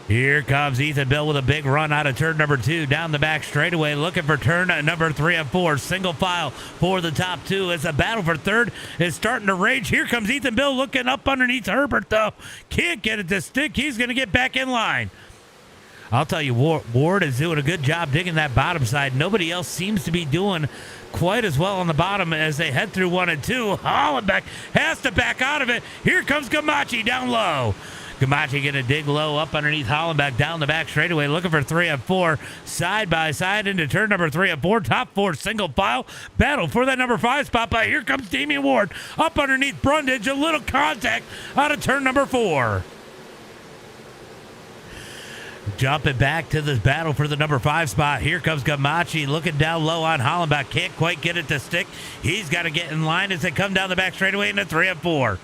Here comes Ethan Bill with a big run out of turn number 2 down the back straightaway, looking for turn number 3 and 4. Single file for the top 2 as the battle for third is starting to rage. Here comes Ethan Bill looking up underneath Herbert, though. Can't get it to stick. He's going to get back in line. I'll tell you, Ward is doing a good job digging that bottom side. Nobody else seems to be doing quite as well on the bottom as they head through 1 and 2. Hollenbeck has to back out of it. Here comes Gamache down low. Gamache going to dig low up underneath Hollenbeck down the back straightaway, looking for 3 and 4. Side by side into turn number 3 and 4. Top 4 single file. Battle for that number 5 spot, but here comes Damian Ward up underneath Brundage. A little contact out of turn number 4. Jumping back to this battle for the number 5 spot. Here comes Gamache looking down low on Hollenbeck. Can't quite get it to stick. He's got to get in line as they come down the back straightaway into 3 and 4.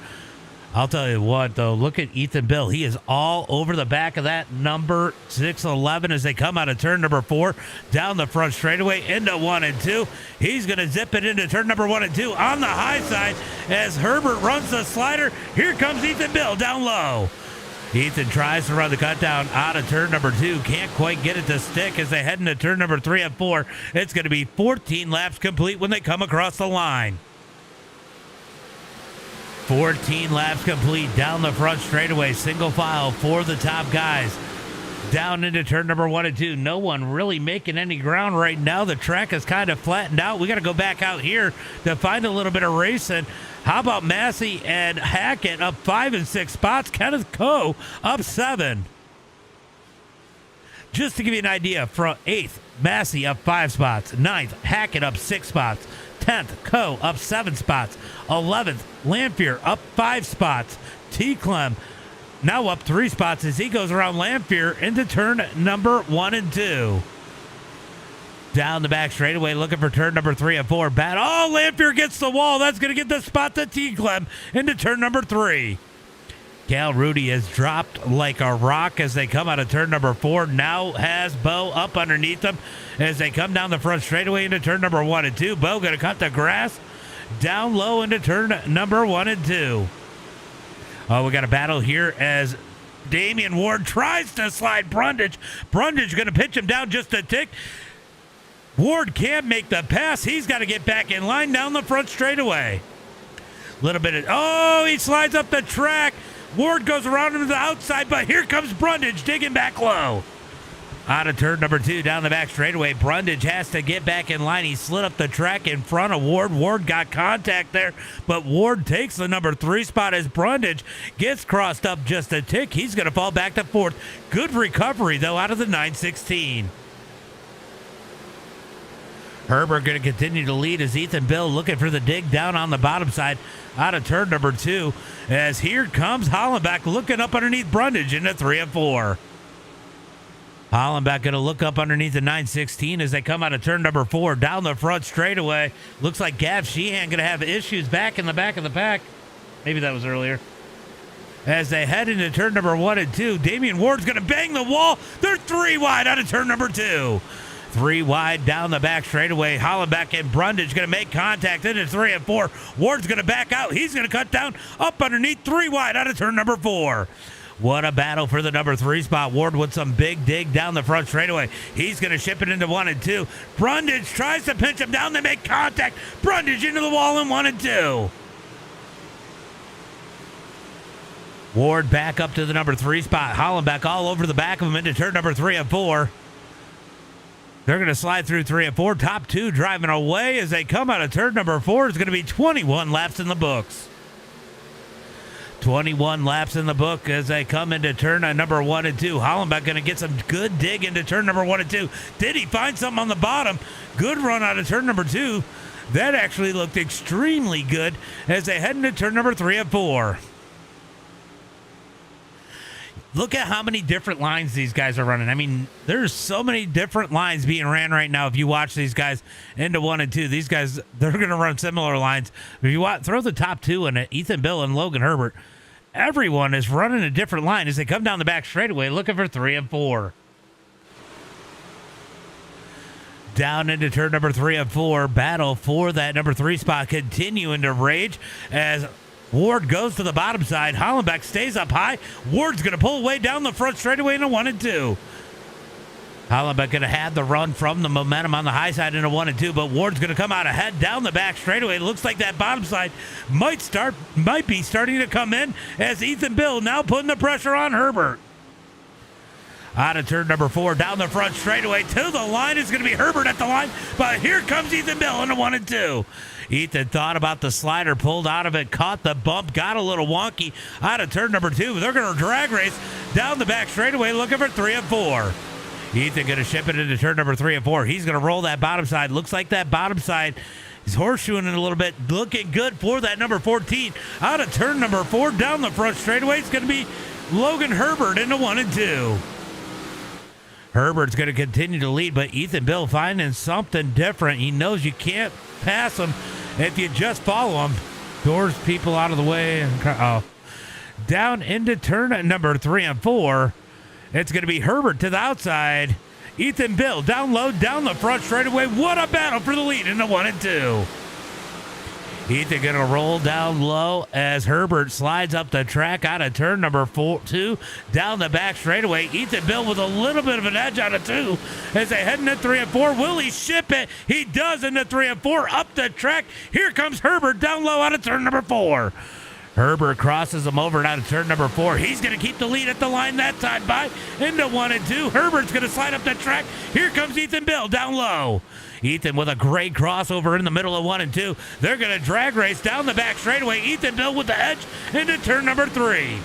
I'll tell you what, though, look at Ethan Bill. He is all over the back of that number 611 as they come out of turn number 4, down the front straightaway into 1 and 2. He's going to zip it into turn number 1 and 2 on the high side as Herbert runs the slider. Here comes Ethan Bill down low. Ethan tries to run the cut down out of turn number 2. Can't quite get it to stick as they head into turn number 3 and 4. It's going to be 14 laps complete when they come across the line. 14 laps complete down the front straightaway, single file for the top guys. Down into turn number 1 and 2. No one really making any ground right now. The track is kind of flattened out. We got to go back out here to find a little bit of racing. How about Massey and Hackett up 5 and 6 spots? Kenneth Coe up 7. Just to give you an idea, from 8th, Massey up 5 spots. 9th, Hackett up 6 spots. 10th, Coe up 7 spots. 11th, Lanphier up 5 spots. T. Clem now up 3 spots as he goes around Lanphier into turn number 1 and 2. Down the back straightaway, looking for turn number 3 and 4. Oh, Lanphier gets the wall. That's going to get the spot to T. Clem into turn number 3. Cal Rudy has dropped like a rock as they come out of turn number 4. Now has Bo up underneath them as they come down the front straightaway into turn number 1 and 2. Bo going to cut the grass down low into turn number 1 and 2. Oh, we got a battle here as Damian Ward tries to slide Brundage. Brundage going to pitch him down just a tick. Ward can't make the pass. He's got to get back in line down the front straightaway. Little bit of, oh, he slides up the track. Ward goes around him to the outside, but here comes Brundage digging back low. Out of turn number 2, down the back straightaway, Brundage has to get back in line. He slid up the track in front of Ward. Ward got contact there, but Ward takes the number 3 spot as Brundage gets crossed up just a tick. He's going to fall back to 4th. Good recovery, though, out of the 916. Herbert going to continue to lead as Ethan Bill looking for the dig down on the bottom side out of turn number 2. As here comes Hollenbeck looking up underneath Brundage into 3 and 4. Hollenbeck going to look up underneath the 916 as they come out of turn number 4 down the front straightaway. Looks like Gav Sheehan going to have issues back in the back of the pack. Maybe that was earlier. As they head into turn number 1 and 2, Damian Ward's going to bang the wall. They're 3 wide out of turn number 2. 3 wide down the back straightaway. Hollenbeck and Brundage going to make contact into 3 and 4. Ward's going to back out. He's going to cut down up underneath 3 wide out of turn number 4. What a battle for the number 3 spot. Ward with some big dig down the front straightaway. He's going to ship it into 1 and 2. Brundage tries to pinch him down. They make contact. Brundage into the wall in 1 and 2. Ward back up to the number 3 spot. Hollenbeck all over the back of him into turn number 3 and 4. They're going to slide through 3 and 4. Top 2 driving away as they come out of turn number 4. It's going to be 21 laps in the books. 21 laps in the book as they come into turn number 1 and 2. Hollenbeck going to get some good dig into turn number 1 and 2. Did he find something on the bottom? Good run out of turn number 2. That actually looked extremely good as they head into turn number 3 and 4. Look at how many different lines these guys are running. I mean, there's so many different lines being ran right now. If you watch these guys into 1 and 2, these guys, they're going to run similar lines. If you throw the top 2 in it, Ethan Bill and Logan Herbert, everyone is running a different line as they come down the back straightaway looking for 3 and 4. Down into turn number 3 and 4. Battle for that number 3 spot continuing to rage as Ward goes to the bottom side. Hollenbeck stays up high. Ward's going to pull away down the front straightaway into 1 and 2. Hollenbeck going to have the run from the momentum on the high side into 1 and 2, but Ward's going to come out ahead down the back straightaway. It looks like that bottom side might be starting to come in as Ethan Bill now putting the pressure on Herbert. Out of turn number 4, down the front straightaway to the line. It's going to be Herbert at the line, but here comes Ethan Bill into 1 and 2. Ethan thought about the slider, pulled out of it, caught the bump, got a little wonky. Out of turn number 2, they're going to drag race down the back straightaway looking for 3 and 4. Ethan going to ship it into turn number 3 and 4. He's going to roll that bottom side. Looks like that bottom side is horseshoeing it a little bit. Looking good for that number 14. Out of turn number 4, down the front straightaway, it's going to be Logan Herbert into 1 and 2. Herbert's going to continue to lead, but Ethan Bill finding something different. He knows you can't pass him if you just follow him. Doors people out of the way. Down into turn number 3 and 4. It's going to be Herbert to the outside. Ethan Bill down low, down the front straightaway. What a battle for the lead into 1 and 2. Ethan going to roll down low as Herbert slides up the track out of turn number 2, down the back straightaway. Ethan Bill with a little bit of an edge out of 2 as they head into 3 and 4. Will he ship it? He does into 3 and 4 up the track. Here comes Herbert down low out of turn number 4. Herbert crosses him over and out of turn number 4. He's going to keep the lead at the line that time by into 1 and 2. Herbert's going to slide up the track. Here comes Ethan Bill down low. Ethan with a great crossover in the middle of 1 and 2. They're going to drag race down the back straightaway. Ethan Bill with the edge into turn number 3.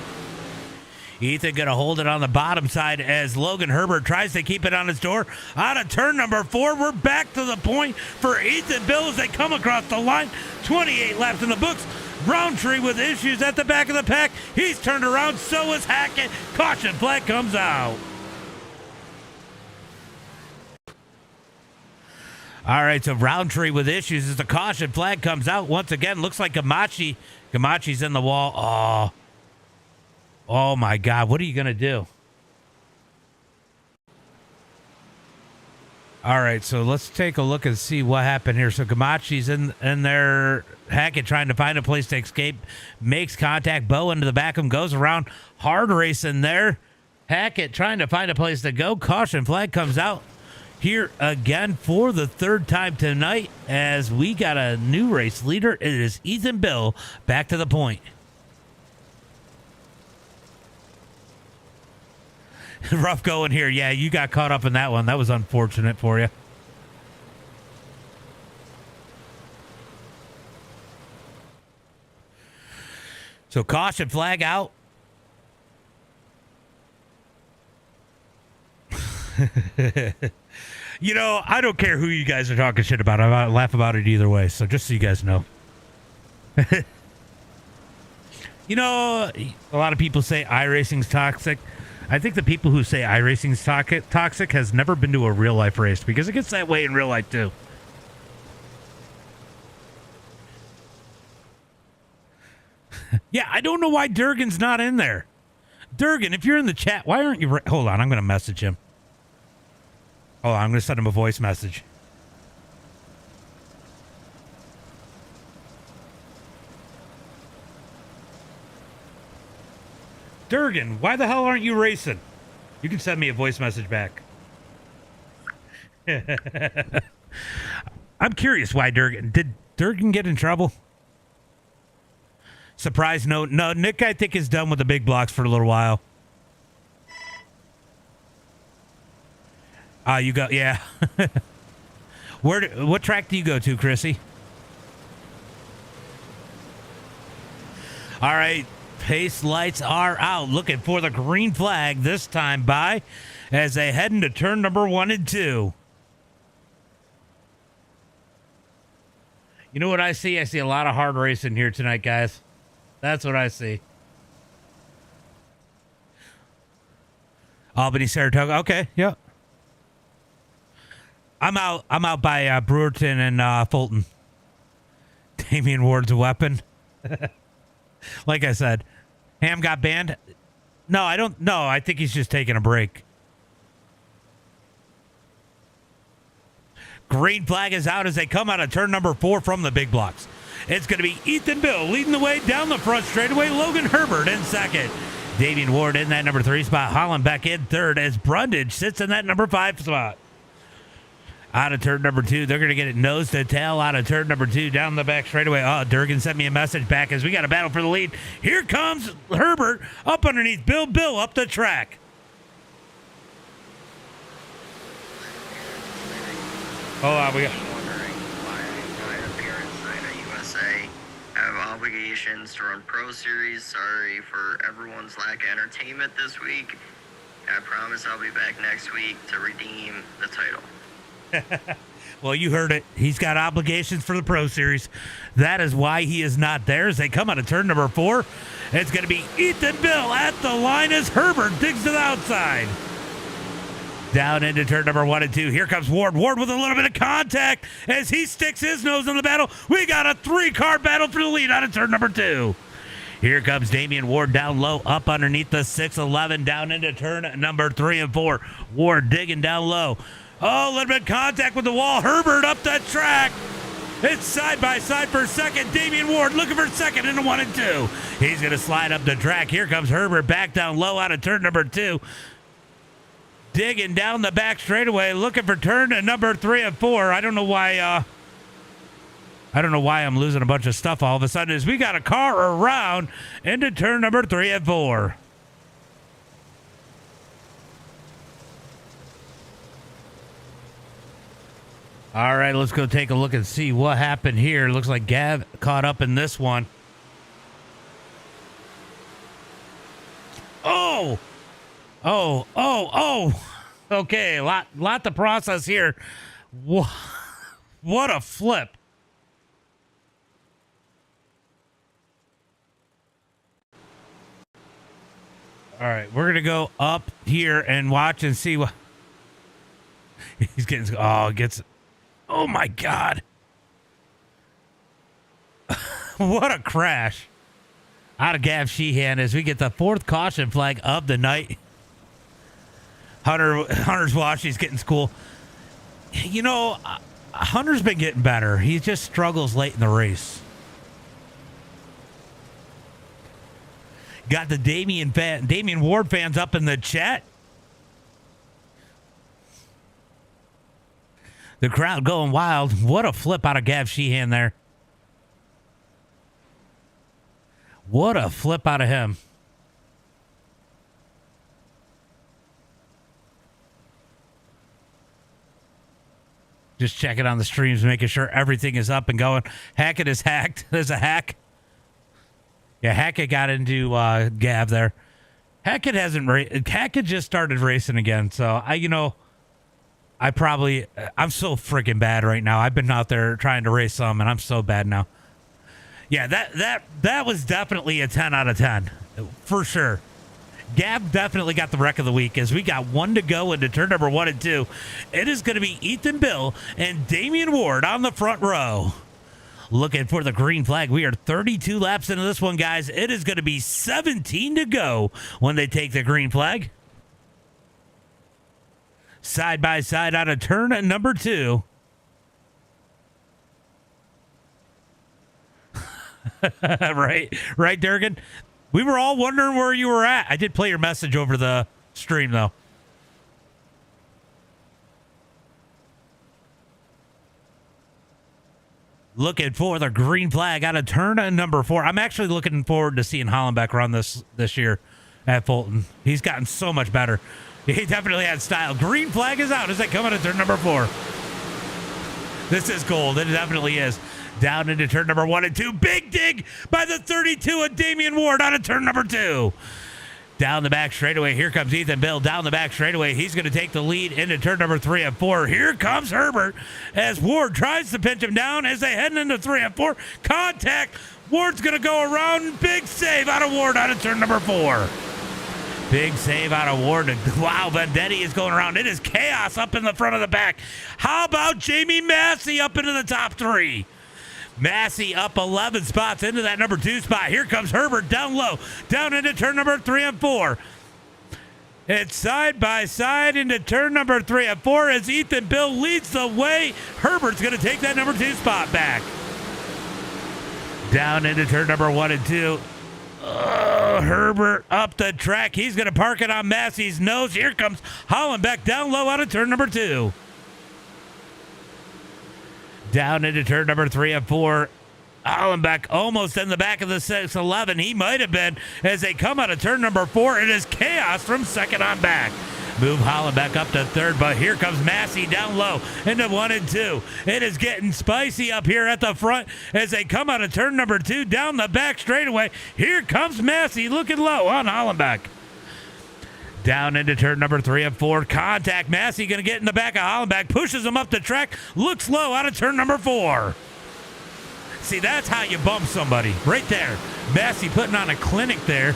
Ethan going to hold it on the bottom side as Logan Herbert tries to keep it on his door. Out of turn number 4, we're back to the point for Ethan Bill as they come across the line. 28 laps in the books. Roundtree with issues at the back of the pack. He's turned around, so is Hackett. Caution flag comes out. All right, so Roundtree with issues as the caution flag comes out. Once again, looks like Gamachi's in the wall. Oh my God, what are you going to do? All right, so let's take a look and see what happened here. So Gamachi's in there. Hackett trying to find a place to escape. Makes contact. Bo into the back of him. Goes around. Hard racing there. Hackett trying to find a place to go. Caution flag comes out here again for the 3rd time tonight as we got a new race leader. It is Ethan Bill back to the point. Rough going here. Yeah, you got caught up in that one. That was unfortunate for you. So caution flag out. You know, I don't care who you guys are talking shit about. I laugh about it either way. So just so you guys know. You know, a lot of people say iRacing's toxic. I think the people who say iRacing's toxic has never been to a real life race because it gets that way in real life too. Yeah, I don't know why Durgan's not in there. Durgan, if you're in the chat, why aren't you... Hold on, I'm going to message him. Hold on, I'm going to send him a voice message. Durgan, why the hell aren't you racing? You can send me a voice message back. I'm curious why Durgan... Did Durgan get in trouble? Surprise note. No, Nick, I think, is done with the big blocks for a little while. You go, yeah. What track do you go to, Chrissy? All right, pace lights are out. Looking for the green flag this time by as they head into turn number 1 and 2. You know what I see? I see a lot of hard racing here tonight, guys. That's what I see. Albany, Saratoga. Okay, yep. I'm out by Brewerton and Fulton. Damian Ward's a weapon. Like I said, Ham got banned. No, I don't. No, I think he's just taking a break. Green flag is out as they come out of turn number 4 from the big blocks. It's going to be Ethan Bill leading the way down the front straightaway. Logan Herbert in second. Damian Ward in that number 3 spot. Hollenbeck in third as Brundage sits in that number 5 spot. Out of turn number 2, they're going to get it nose to tail out of turn number 2 down the back straightaway. Oh, Durgan sent me a message back as we got a battle for the lead. Here comes Herbert up underneath Bill. Bill up the track. Oh, we got. Wondering why my appearance tonight at USA. Have obligations to run Pro Series. Sorry for everyone's lack of entertainment this week. I promise I'll be back next week to redeem the title. Well, you heard it. He's got obligations for the Pro Series. That is why he is not there. As they come out of turn number 4, it's going to be Ethan Bill at the line as Herbert digs to the outside. Down into turn number 1 and 2. Here comes Ward. Ward with a little bit of contact as he sticks his nose in the battle. We got a 3-car battle for the lead out of turn number 2. Here comes Damian Ward down low, up underneath the 611, down into turn number 3 and 4. Ward digging down low. Oh, a little bit of contact with the wall. Herbert up the track. It's side by side for second. Damian Ward looking for second into 1 and 2. He's going to slide up the track. Here comes Herbert back down low out of turn number 2. Digging down the back straightaway, looking for turn number 3 and 4. I don't know why I'm losing a bunch of stuff all of a sudden as we got a car around into turn number 3 and 4. All right, let's go take a look and see what happened here. Looks like Gav caught up in this one. Oh! Okay, lot to process here. What a flip. All right, we're going to go up here and watch and see what he's getting. Oh my God. What a crash. Out of Gav Sheehan as we get the 4th caution flag of the night. Hunter's watch. He's getting school. You know, Hunter's been getting better. He just struggles late in the race. Got the Damian Ward fans up in the chat. The crowd going wild. What a flip out of Gav Sheehan there. What a flip out of him. Just checking on the streams, making sure everything is up and going. Hackett is hacked. There's a hack. Yeah, Hackett got into Gav there. Hackett Hackett just started racing again. So I'm so freaking bad right now. I've been out there trying to race some, and I'm so bad now. Yeah, that was definitely a 10 out of 10 for sure. Gav definitely got the wreck of the week as we got 1 to go into turn number 1 and 2. It is going to be Ethan Bill and Damian Ward on the front row. Looking for the green flag. We are 32 laps into this one, guys. It is going to be 17 to go when they take the green flag. Side by side out of turn number 2. Right, Durgan? We were all wondering where you were at. I did play your message over the stream, though. Looking for the green flag out of turn number 4. I'm actually looking forward to seeing Hollenbeck run this year at Fulton. He's gotten so much better. He definitely had style. Green flag is out as they come out of turn number 4. This is gold. It definitely is. Down into turn number 1 and 2. Big dig by the 32 of Damian Ward out of turn number 2. Down the back straightaway. Here comes Ethan Bill. Down the back straightaway. He's going to take the lead into turn number 3 and 4. Here comes Herbert as Ward tries to pinch him down as they head into 3 and 4. Contact. Ward's going to go around. Big save out of Ward out of turn number 4. Big save out of Ward. Wow, Vendetti is going around. It is chaos up in the front of the back. How about Jamie Massey up into the top 3? Massey up 11 spots into that number 2 spot. Here comes Herbert down low, down into turn number 3 and 4. It's side by side into turn number 3 and 4 as Ethan Bill leads the way. Herbert's going to take that number 2 spot back. Down into turn number 1 and 2. Herbert up the track. He's going to park it on Massey's nose. Here comes Hollenbeck down low out of turn number 2. Down into turn number 3 and 4. Hollenbeck almost in the back of the 611. He might have been as they come out of turn number 4. It is chaos from second on back. Move Hollenbeck up to third, but here comes Massey down low into 1 and 2. It is getting spicy up here at the front as they come out of turn number 2 down the back straightaway. Here comes Massey looking low on Hollenbeck. Down into turn number 3 and 4. Contact. Massey going to get in the back of Hollenbeck. Pushes him up the track. Looks low out of turn number 4. See, that's how you bump somebody. Right there. Massey putting on a clinic there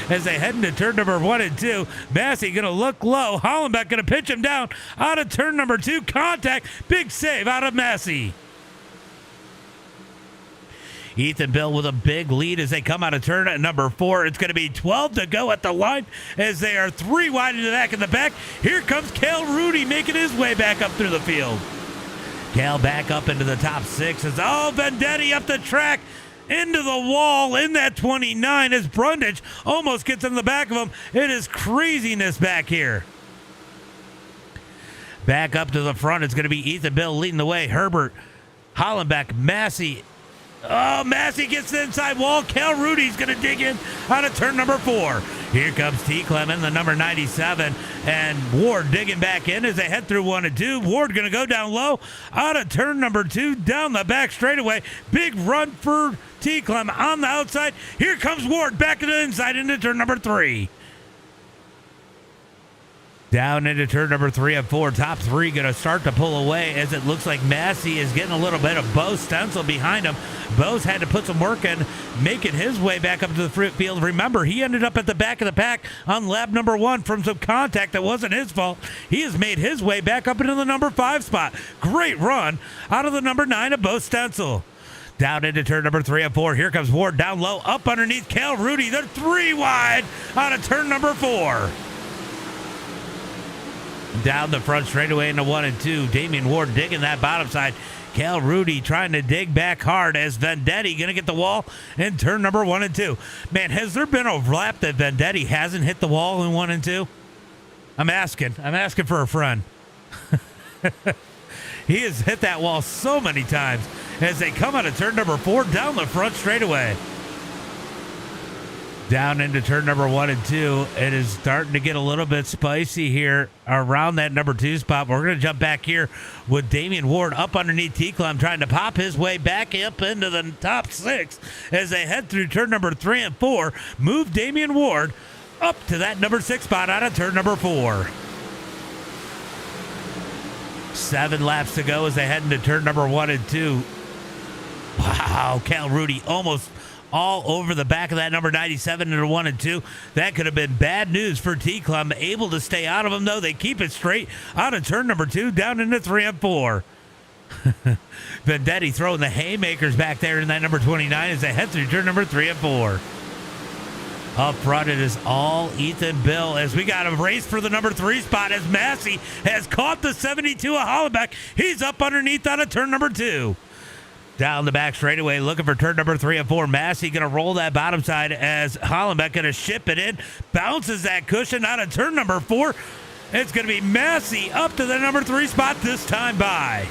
as they head into turn number 1 and 2. Massey going to look low. Hollenbeck going to pitch him down out of turn number 2. Contact. Big save out of Massey. Ethan Bill with a big lead as they come out of turn at number 4. It's going to be 12 to go at the line as they are 3 wide in the back. In the back, here comes Cale Rudy making his way back up through the field. Cale back up into the top 6 as Vendetti up the track into the wall in that 29 as Brundage almost gets in the back of him. It is craziness back here. Back up to the front, it's going to be Ethan Bill leading the way. Herbert, Hollenbeck, Massey. Oh, Massey gets the inside wall. Cale Rudy's going to dig in out of turn number 4. Here comes T. Clement, the number 97, and Ward digging back in as they head through 1 and 2. Ward going to go down low out of turn number 2, down the back straightaway. Big run for T. Clement on the outside. Here comes Ward back to the inside into turn number 3. Down into turn number 3 and 4. Top 3 going to start to pull away as it looks like Massey is getting a little bit of Bo Stencil behind him. Bo's had to put some work in, making his way back up to the front field. Remember, he ended up at the back of the pack on lap number 1 from some contact that wasn't his fault. He has made his way back up into the number 5 spot. Great run out of the number 9 of Bo Stencil. Down into turn number 3 and 4. Here comes Ward down low, up underneath Cale Rudy. They're 3 wide out of turn number 4. Down the front straightaway into 1 and 2. Damian Ward digging that bottom side. Cale Rudy trying to dig back hard as Vendetti going to get the wall in turn number 1 and 2. Man, has there been a lap that Vendetti hasn't hit the wall in 1 and 2? I'm asking for a friend. He has hit that wall so many times as they come out of turn number 4 down the front straightaway. Down into turn number 1 and 2. It is starting to get a little bit spicy here around that number 2 spot. We're going to jump back here with Damian Ward up underneath T-Clem trying to pop his way back up into the top 6 as they head through turn number 3 and 4. Move Damian Ward up to that number 6 spot out of turn number 4. 7 laps to go as they head into turn number 1 and 2. Wow, Cale Rudy almost all over the back of that number 97 into 1 and 2. That could have been bad news for T-Club. Able to stay out of them, though. They keep it straight out of turn number 2, down into 3 and 4. Vendetti throwing the haymakers back there in that number 29 as they head through turn number 3 and 4. Up front, it is all Ethan Bill as we got a race for the number 3 spot as Massey has caught the 72 of Hollenbeck. He's up underneath on a turn number 2. Down the back straightaway, looking for turn number 3 and 4. Massey going to roll that bottom side as Hollenbeck going to ship it in. Bounces that cushion out of turn number 4. It's going to be Massey up to the number 3 spot this time by.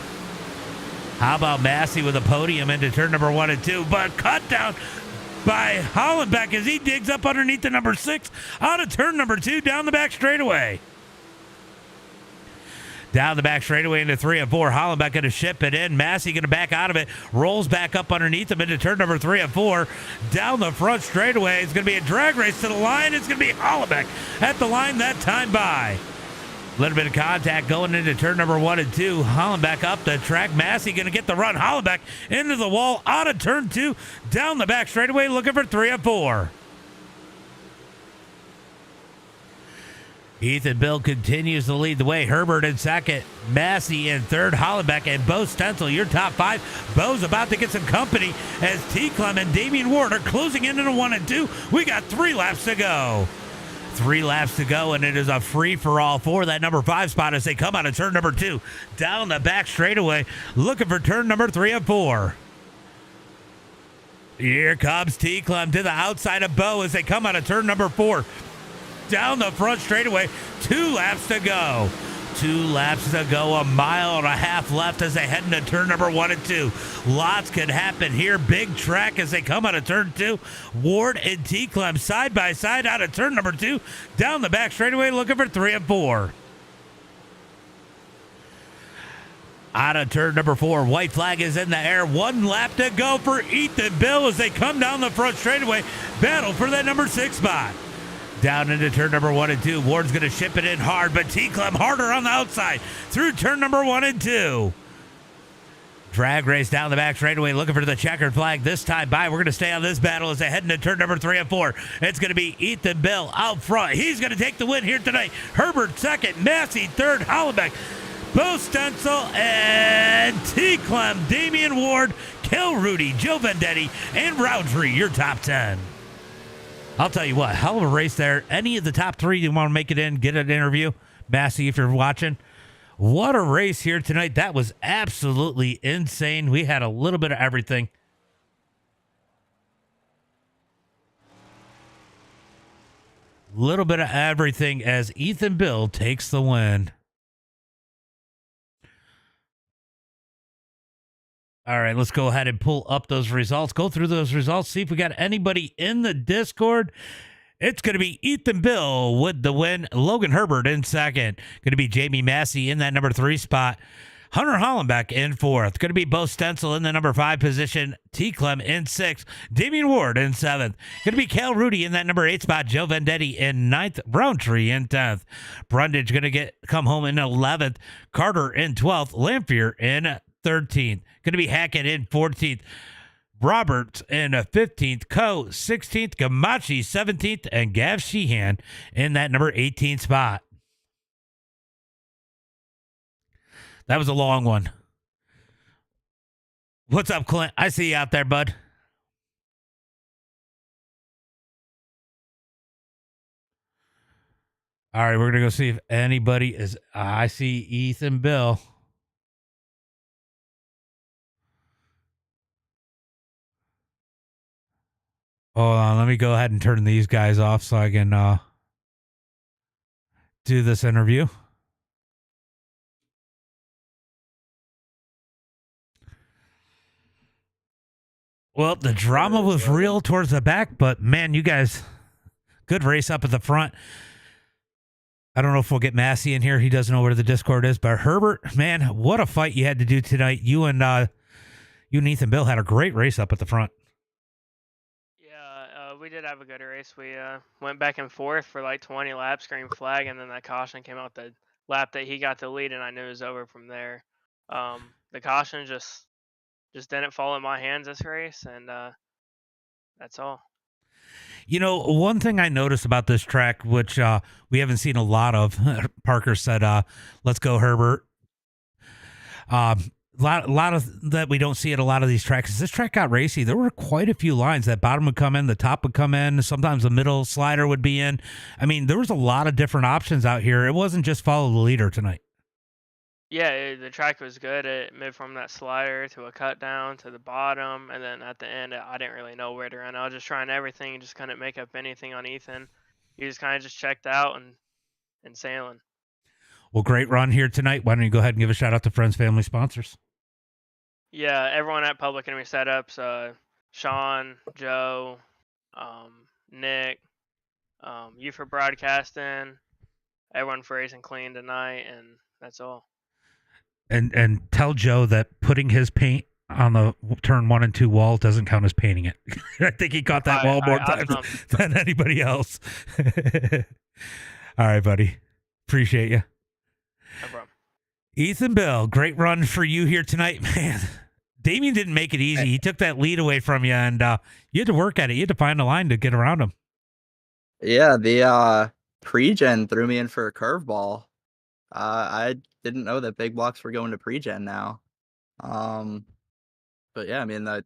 How about Massey with a podium into turn number 1 and 2, but cut down by Hollenbeck as he digs up underneath the number 6 out of turn number 2 down the back straightaway. Down the back straightaway into 3 and 4. Hollenbeck going to ship it in. Massey going to back out of it. Rolls back up underneath him into turn number 3 and 4. Down the front straightaway. It's going to be a drag race to the line. It's going to be Hollenbeck at the line that time by. A little bit of contact going into turn number 1 and 2. Hollenbeck up the track. Massey going to get the run. Hollenbeck into the wall out of turn 2. Down the back straightaway looking for 3 and 4. Ethan Bill continues to lead the way. Herbert in second, Massey in third, Hollenbeck and Bo Stencil, your top 5. Bo's about to get some company as T. Clem and Damian Ward are closing in into 1 and 2. We got 3 laps to go. 3 laps to go, and it is a free-for-all for that number 5 spot as they come out of turn number 2. Down the back straightaway, looking for turn number 3 and 4. Here comes T Clem to the outside of Bo as they come out of turn number 4. Down the front straightaway. 2 laps to go. 2 laps to go, a mile and a half left as they head into turn number 1 and 2. Lots could happen here. Big track as they come out of turn 2. Ward and T Clem side by side out of turn number 2. Down the back straightaway looking for 3 and 4. Out of turn number 4, white flag is in the air. 1 lap to go for Ethan Bill as they come down the front straightaway. Battle for that number 6 spot. Down into turn number 1 and 2. Ward's going to ship it in hard, but T Clem harder on the outside through turn number 1 and 2. Drag race down the back straightaway looking for the checkered flag this time by. We're going to stay on this battle as they head into turn number 3 and 4. It's going to be Ethan Bill out front. He's going to take the win here tonight. Herbert second, Massey third, Hollenbeck, Bo Stencil, and T Clem, Damian Ward, Kel Rudy, Joe Vendetti, and Roundtree, your top 10. I'll tell you what, hell of a race there. Any of the top 3 you want to make it in, get an interview. Massey, if you're watching. What a race here tonight. That was absolutely insane. We had a little bit of everything. Little bit of everything as Ethan Bill takes the win. All right, let's go ahead and pull up those results. Go through those results. See if we got anybody in the Discord. It's going to be Ethan Bill with the win. Logan Herbert in second. Going to be Jamie Massey in that number 3 spot. Hunter Hollenbeck in 4th. Going to be Bo Stencil in the number 5 position. T Clem in 6th. Damian Ward in 7th. Going to be Cal Rudy in that number 8 spot. Joe Vendetti in 9th. Roundtree in 10th. Brundage going to come home in 11th. Carter in 12th. Lamphere in 13th. Going to be Hackett in 14th. Roberts in 15th. Coe 16th. Gamachi 17th. And Gav Sheehan in that number 18 spot. That was a long one. What's up, Clint? I see you out there, bud. All right, we're going to go see if anybody is... I see Ethan Bill. Hold on, let me go ahead and turn these guys off so I can do this interview. Well, the drama was real towards the back, but man, you guys, good race up at the front. I don't know if we'll get Massey in here. He doesn't know where the Discord is, but Herbert, man, what a fight you had to do tonight. You and Ethan Bill had a great race up at the front. We did have a good race. We went back and forth for like 20 laps, green flag, and then that caution came out the lap that he got the lead, and I knew it was over from there. The caution just didn't fall in my hands this race, and that's all. You know, one thing I noticed about this track, which we haven't seen a lot of, Parker said, let's go, Herbert. A lot of that we don't see at a lot of these tracks. This track got racy. There were quite a few lines. That bottom would come in, the top would come in. Sometimes the middle slider would be in. I mean, there was a lot of different options out here. It wasn't just follow the leader tonight. Yeah, the track was good. It moved from that slider to a cut down to the bottom, and then at the end, I didn't really know where to run. I was just trying everything and just couldn't make up anything on Ethan. He just kind of just checked out and sailing. Well, great run here tonight. Why don't you go ahead and give a shout out to friends, family, sponsors? Yeah, everyone at Public Enemy Setups, Sean, Joe, Nick, you for broadcasting, everyone for racing clean tonight, and that's all. And tell Joe that putting his paint on the turn 1 and 2 wall doesn't count as painting it. I think he caught that wall more times than anybody else. All right, buddy. Appreciate you. No problem. Ethan Bill, great run for you here tonight, man. Damien didn't make it easy. He took that lead away from you, and you had to work at it. You had to find a line to get around him. Yeah, the pre-gen threw me in for a curveball. I didn't know that big blocks were going to pre-gen now. But yeah, I mean, the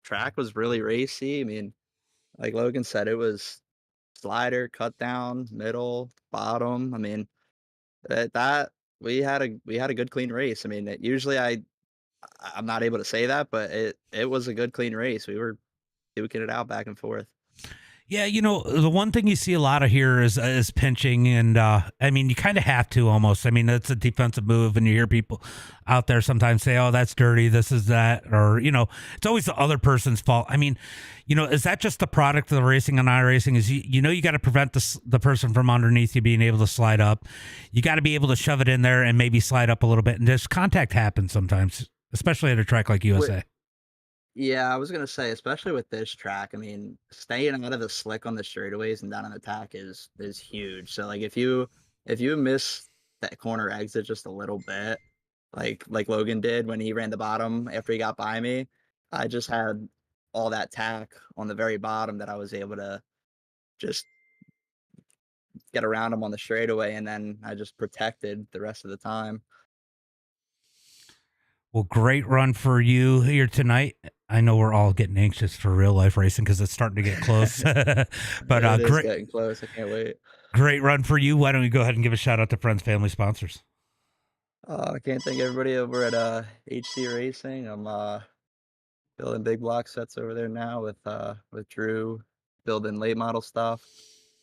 track was really racy. I mean, like Logan said, it was slider, cut down, middle, bottom. I mean, that we had a good clean race. I mean, usually I'm not able to say that, but it was a good clean race. We were duking it out back and forth. Yeah, the one thing you see a lot of here is pinching, and I mean, you kind of have to almost. I mean, it's a defensive move, and you hear people out there sometimes say, "Oh, that's dirty. This is that," or it's always the other person's fault. I mean, is that just the product of the racing and iRacing? Is you got to prevent the person from underneath you being able to slide up. You got to be able to shove it in there and maybe slide up a little bit, and just contact happens sometimes, especially at a track like USA. Yeah, I was gonna say, especially with this track, I mean, staying out of the slick on the straightaways and down on the tack is huge. So like if you miss that corner exit just a little bit, like Logan did when he ran the bottom after he got by me, I just had all that tack on the very bottom that I was able to just get around him on the straightaway, and then I just protected the rest of the time. Well, great run for you here tonight. I know we're all getting anxious for real life racing because it's starting to get close. But It is great, getting close. I can't wait. great run for you. Why don't we go ahead and give a shout out to friends, family, sponsors? I can't thank everybody over at HC Racing. I'm building big block sets over there now with Drew, building late model stuff.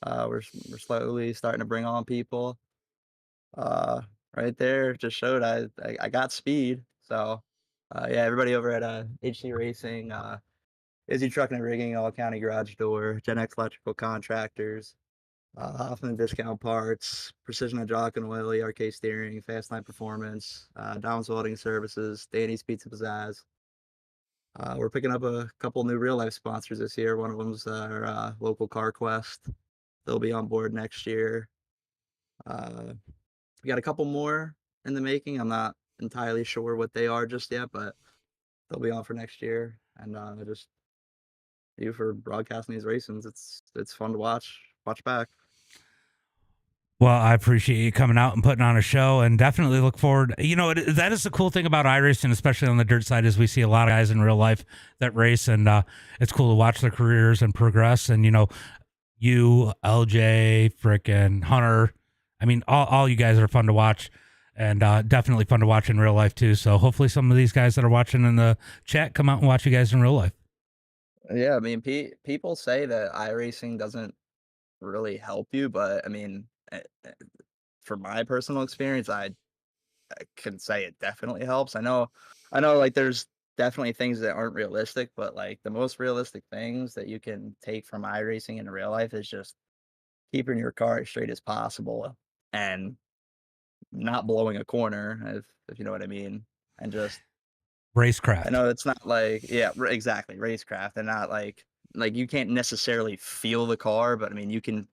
We're slowly starting to bring on people. Right there just showed I got speed. So yeah, everybody over at HC Racing, Izzy Trucking and Rigging, All County Garage Door, Gen X Electrical Contractors, Hoffman Discount Parts, Precision Hydraulic and Oil, ERK Steering, Fast Line Performance, Dom's Welding Services, Danny's Pizza Pizzazz. We're picking up a couple new real life sponsors this year. One of them's our local Car Quest. They'll be on board next year. We got a couple more in the making. I'm not entirely sure what they are just yet, but they'll be on for next year. And just you for broadcasting these races. It's fun to watch back. Well, I appreciate you coming out and putting on a show, and definitely look forward. That is the cool thing about iRacing, especially on the dirt side, is we see a lot of guys in real life that race, and it's cool to watch their careers and progress. And you, LJ, frickin' Hunter, I mean, all you guys are fun to watch, and definitely fun to watch in real life too. So hopefully some of these guys that are watching in the chat come out and watch you guys in real life. Yeah, I mean, people say that iRacing doesn't really help you, but I mean, for my personal experience, I can say it definitely helps. I know, like there's definitely things that aren't realistic, but like the most realistic things that you can take from iRacing in real life is just keeping your car as straight as possible and not blowing a corner, if you know what I mean, and just Racecraft. I know it's not like exactly racecraft, and not like you can't necessarily feel the car, but I mean you can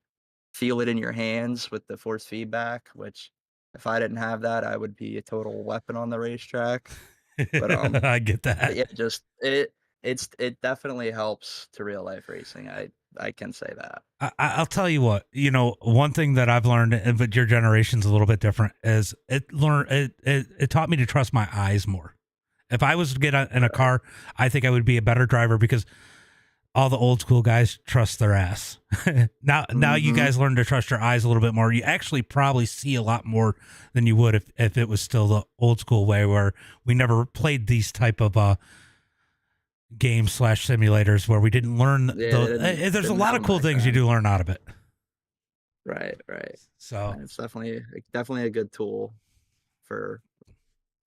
feel it in your hands with the force feedback, which if I didn't have that, I would be a total weapon on the racetrack. But I get that. yeah, just it definitely helps to real life racing. I can say that. I'll tell you what, one thing that I've learned, but your generation's a little bit different, is it taught me to trust my eyes more. If I was to get in a car, I think I would be a better driver because all the old school guys trust their ass. Now you guys learn to trust your eyes a little bit more. You actually probably see a lot more than you would if it was still the old school way where we never played these type of games / simulators where we didn't learn. There's a lot of cool things you do learn out of it. Right. So and it's definitely a good tool for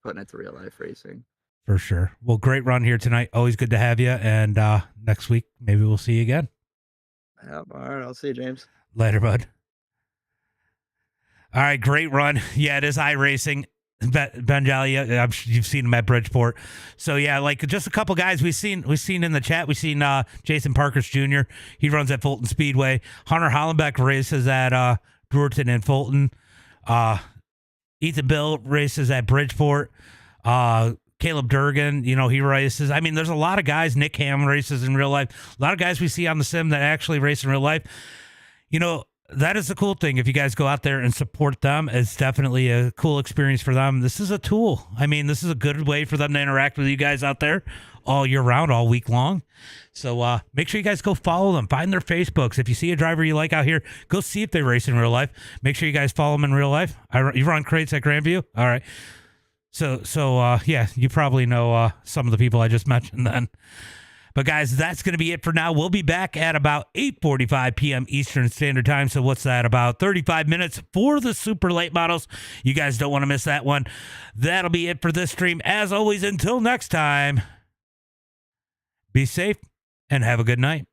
putting it to real life racing. For sure. Well, great run here tonight. Always good to have you. And next week, maybe we'll see you again. Yep. All right. I'll see you, James. Later, bud. All right. Great run. Yeah, it is iRacing. Ben Jolly, you've seen him at Bridgeport. So yeah, like just a couple guys we've seen in the chat. We've seen Jason Parkers Jr. He runs at Fulton Speedway. Hunter Hollenbeck races at Brewerton and Fulton. Ethan Bill races at Bridgeport. Caleb Durgan, he races. I mean, there's a lot of guys. Nick Ham races in real life. A lot of guys we see on the sim that actually race in real life. That is the cool thing. If you guys go out there and support them, it's definitely a cool experience for them. This is a tool. I mean, this is a good way for them to interact with you guys out there all year round, all week long. So make sure you guys go follow them. Find their Facebooks. If you see a driver you like out here, go see if they race in real life. Make sure you guys follow them in real life. You run crates at Grandview? All right. So yeah, you probably know some of the people I just mentioned then. But guys, that's going to be it for now. We'll be back at about 8:45 p.m. Eastern Standard Time. So what's that? About 35 minutes for the super late models. You guys don't want to miss that one. That'll be it for this stream. As always, until next time, be safe and have a good night.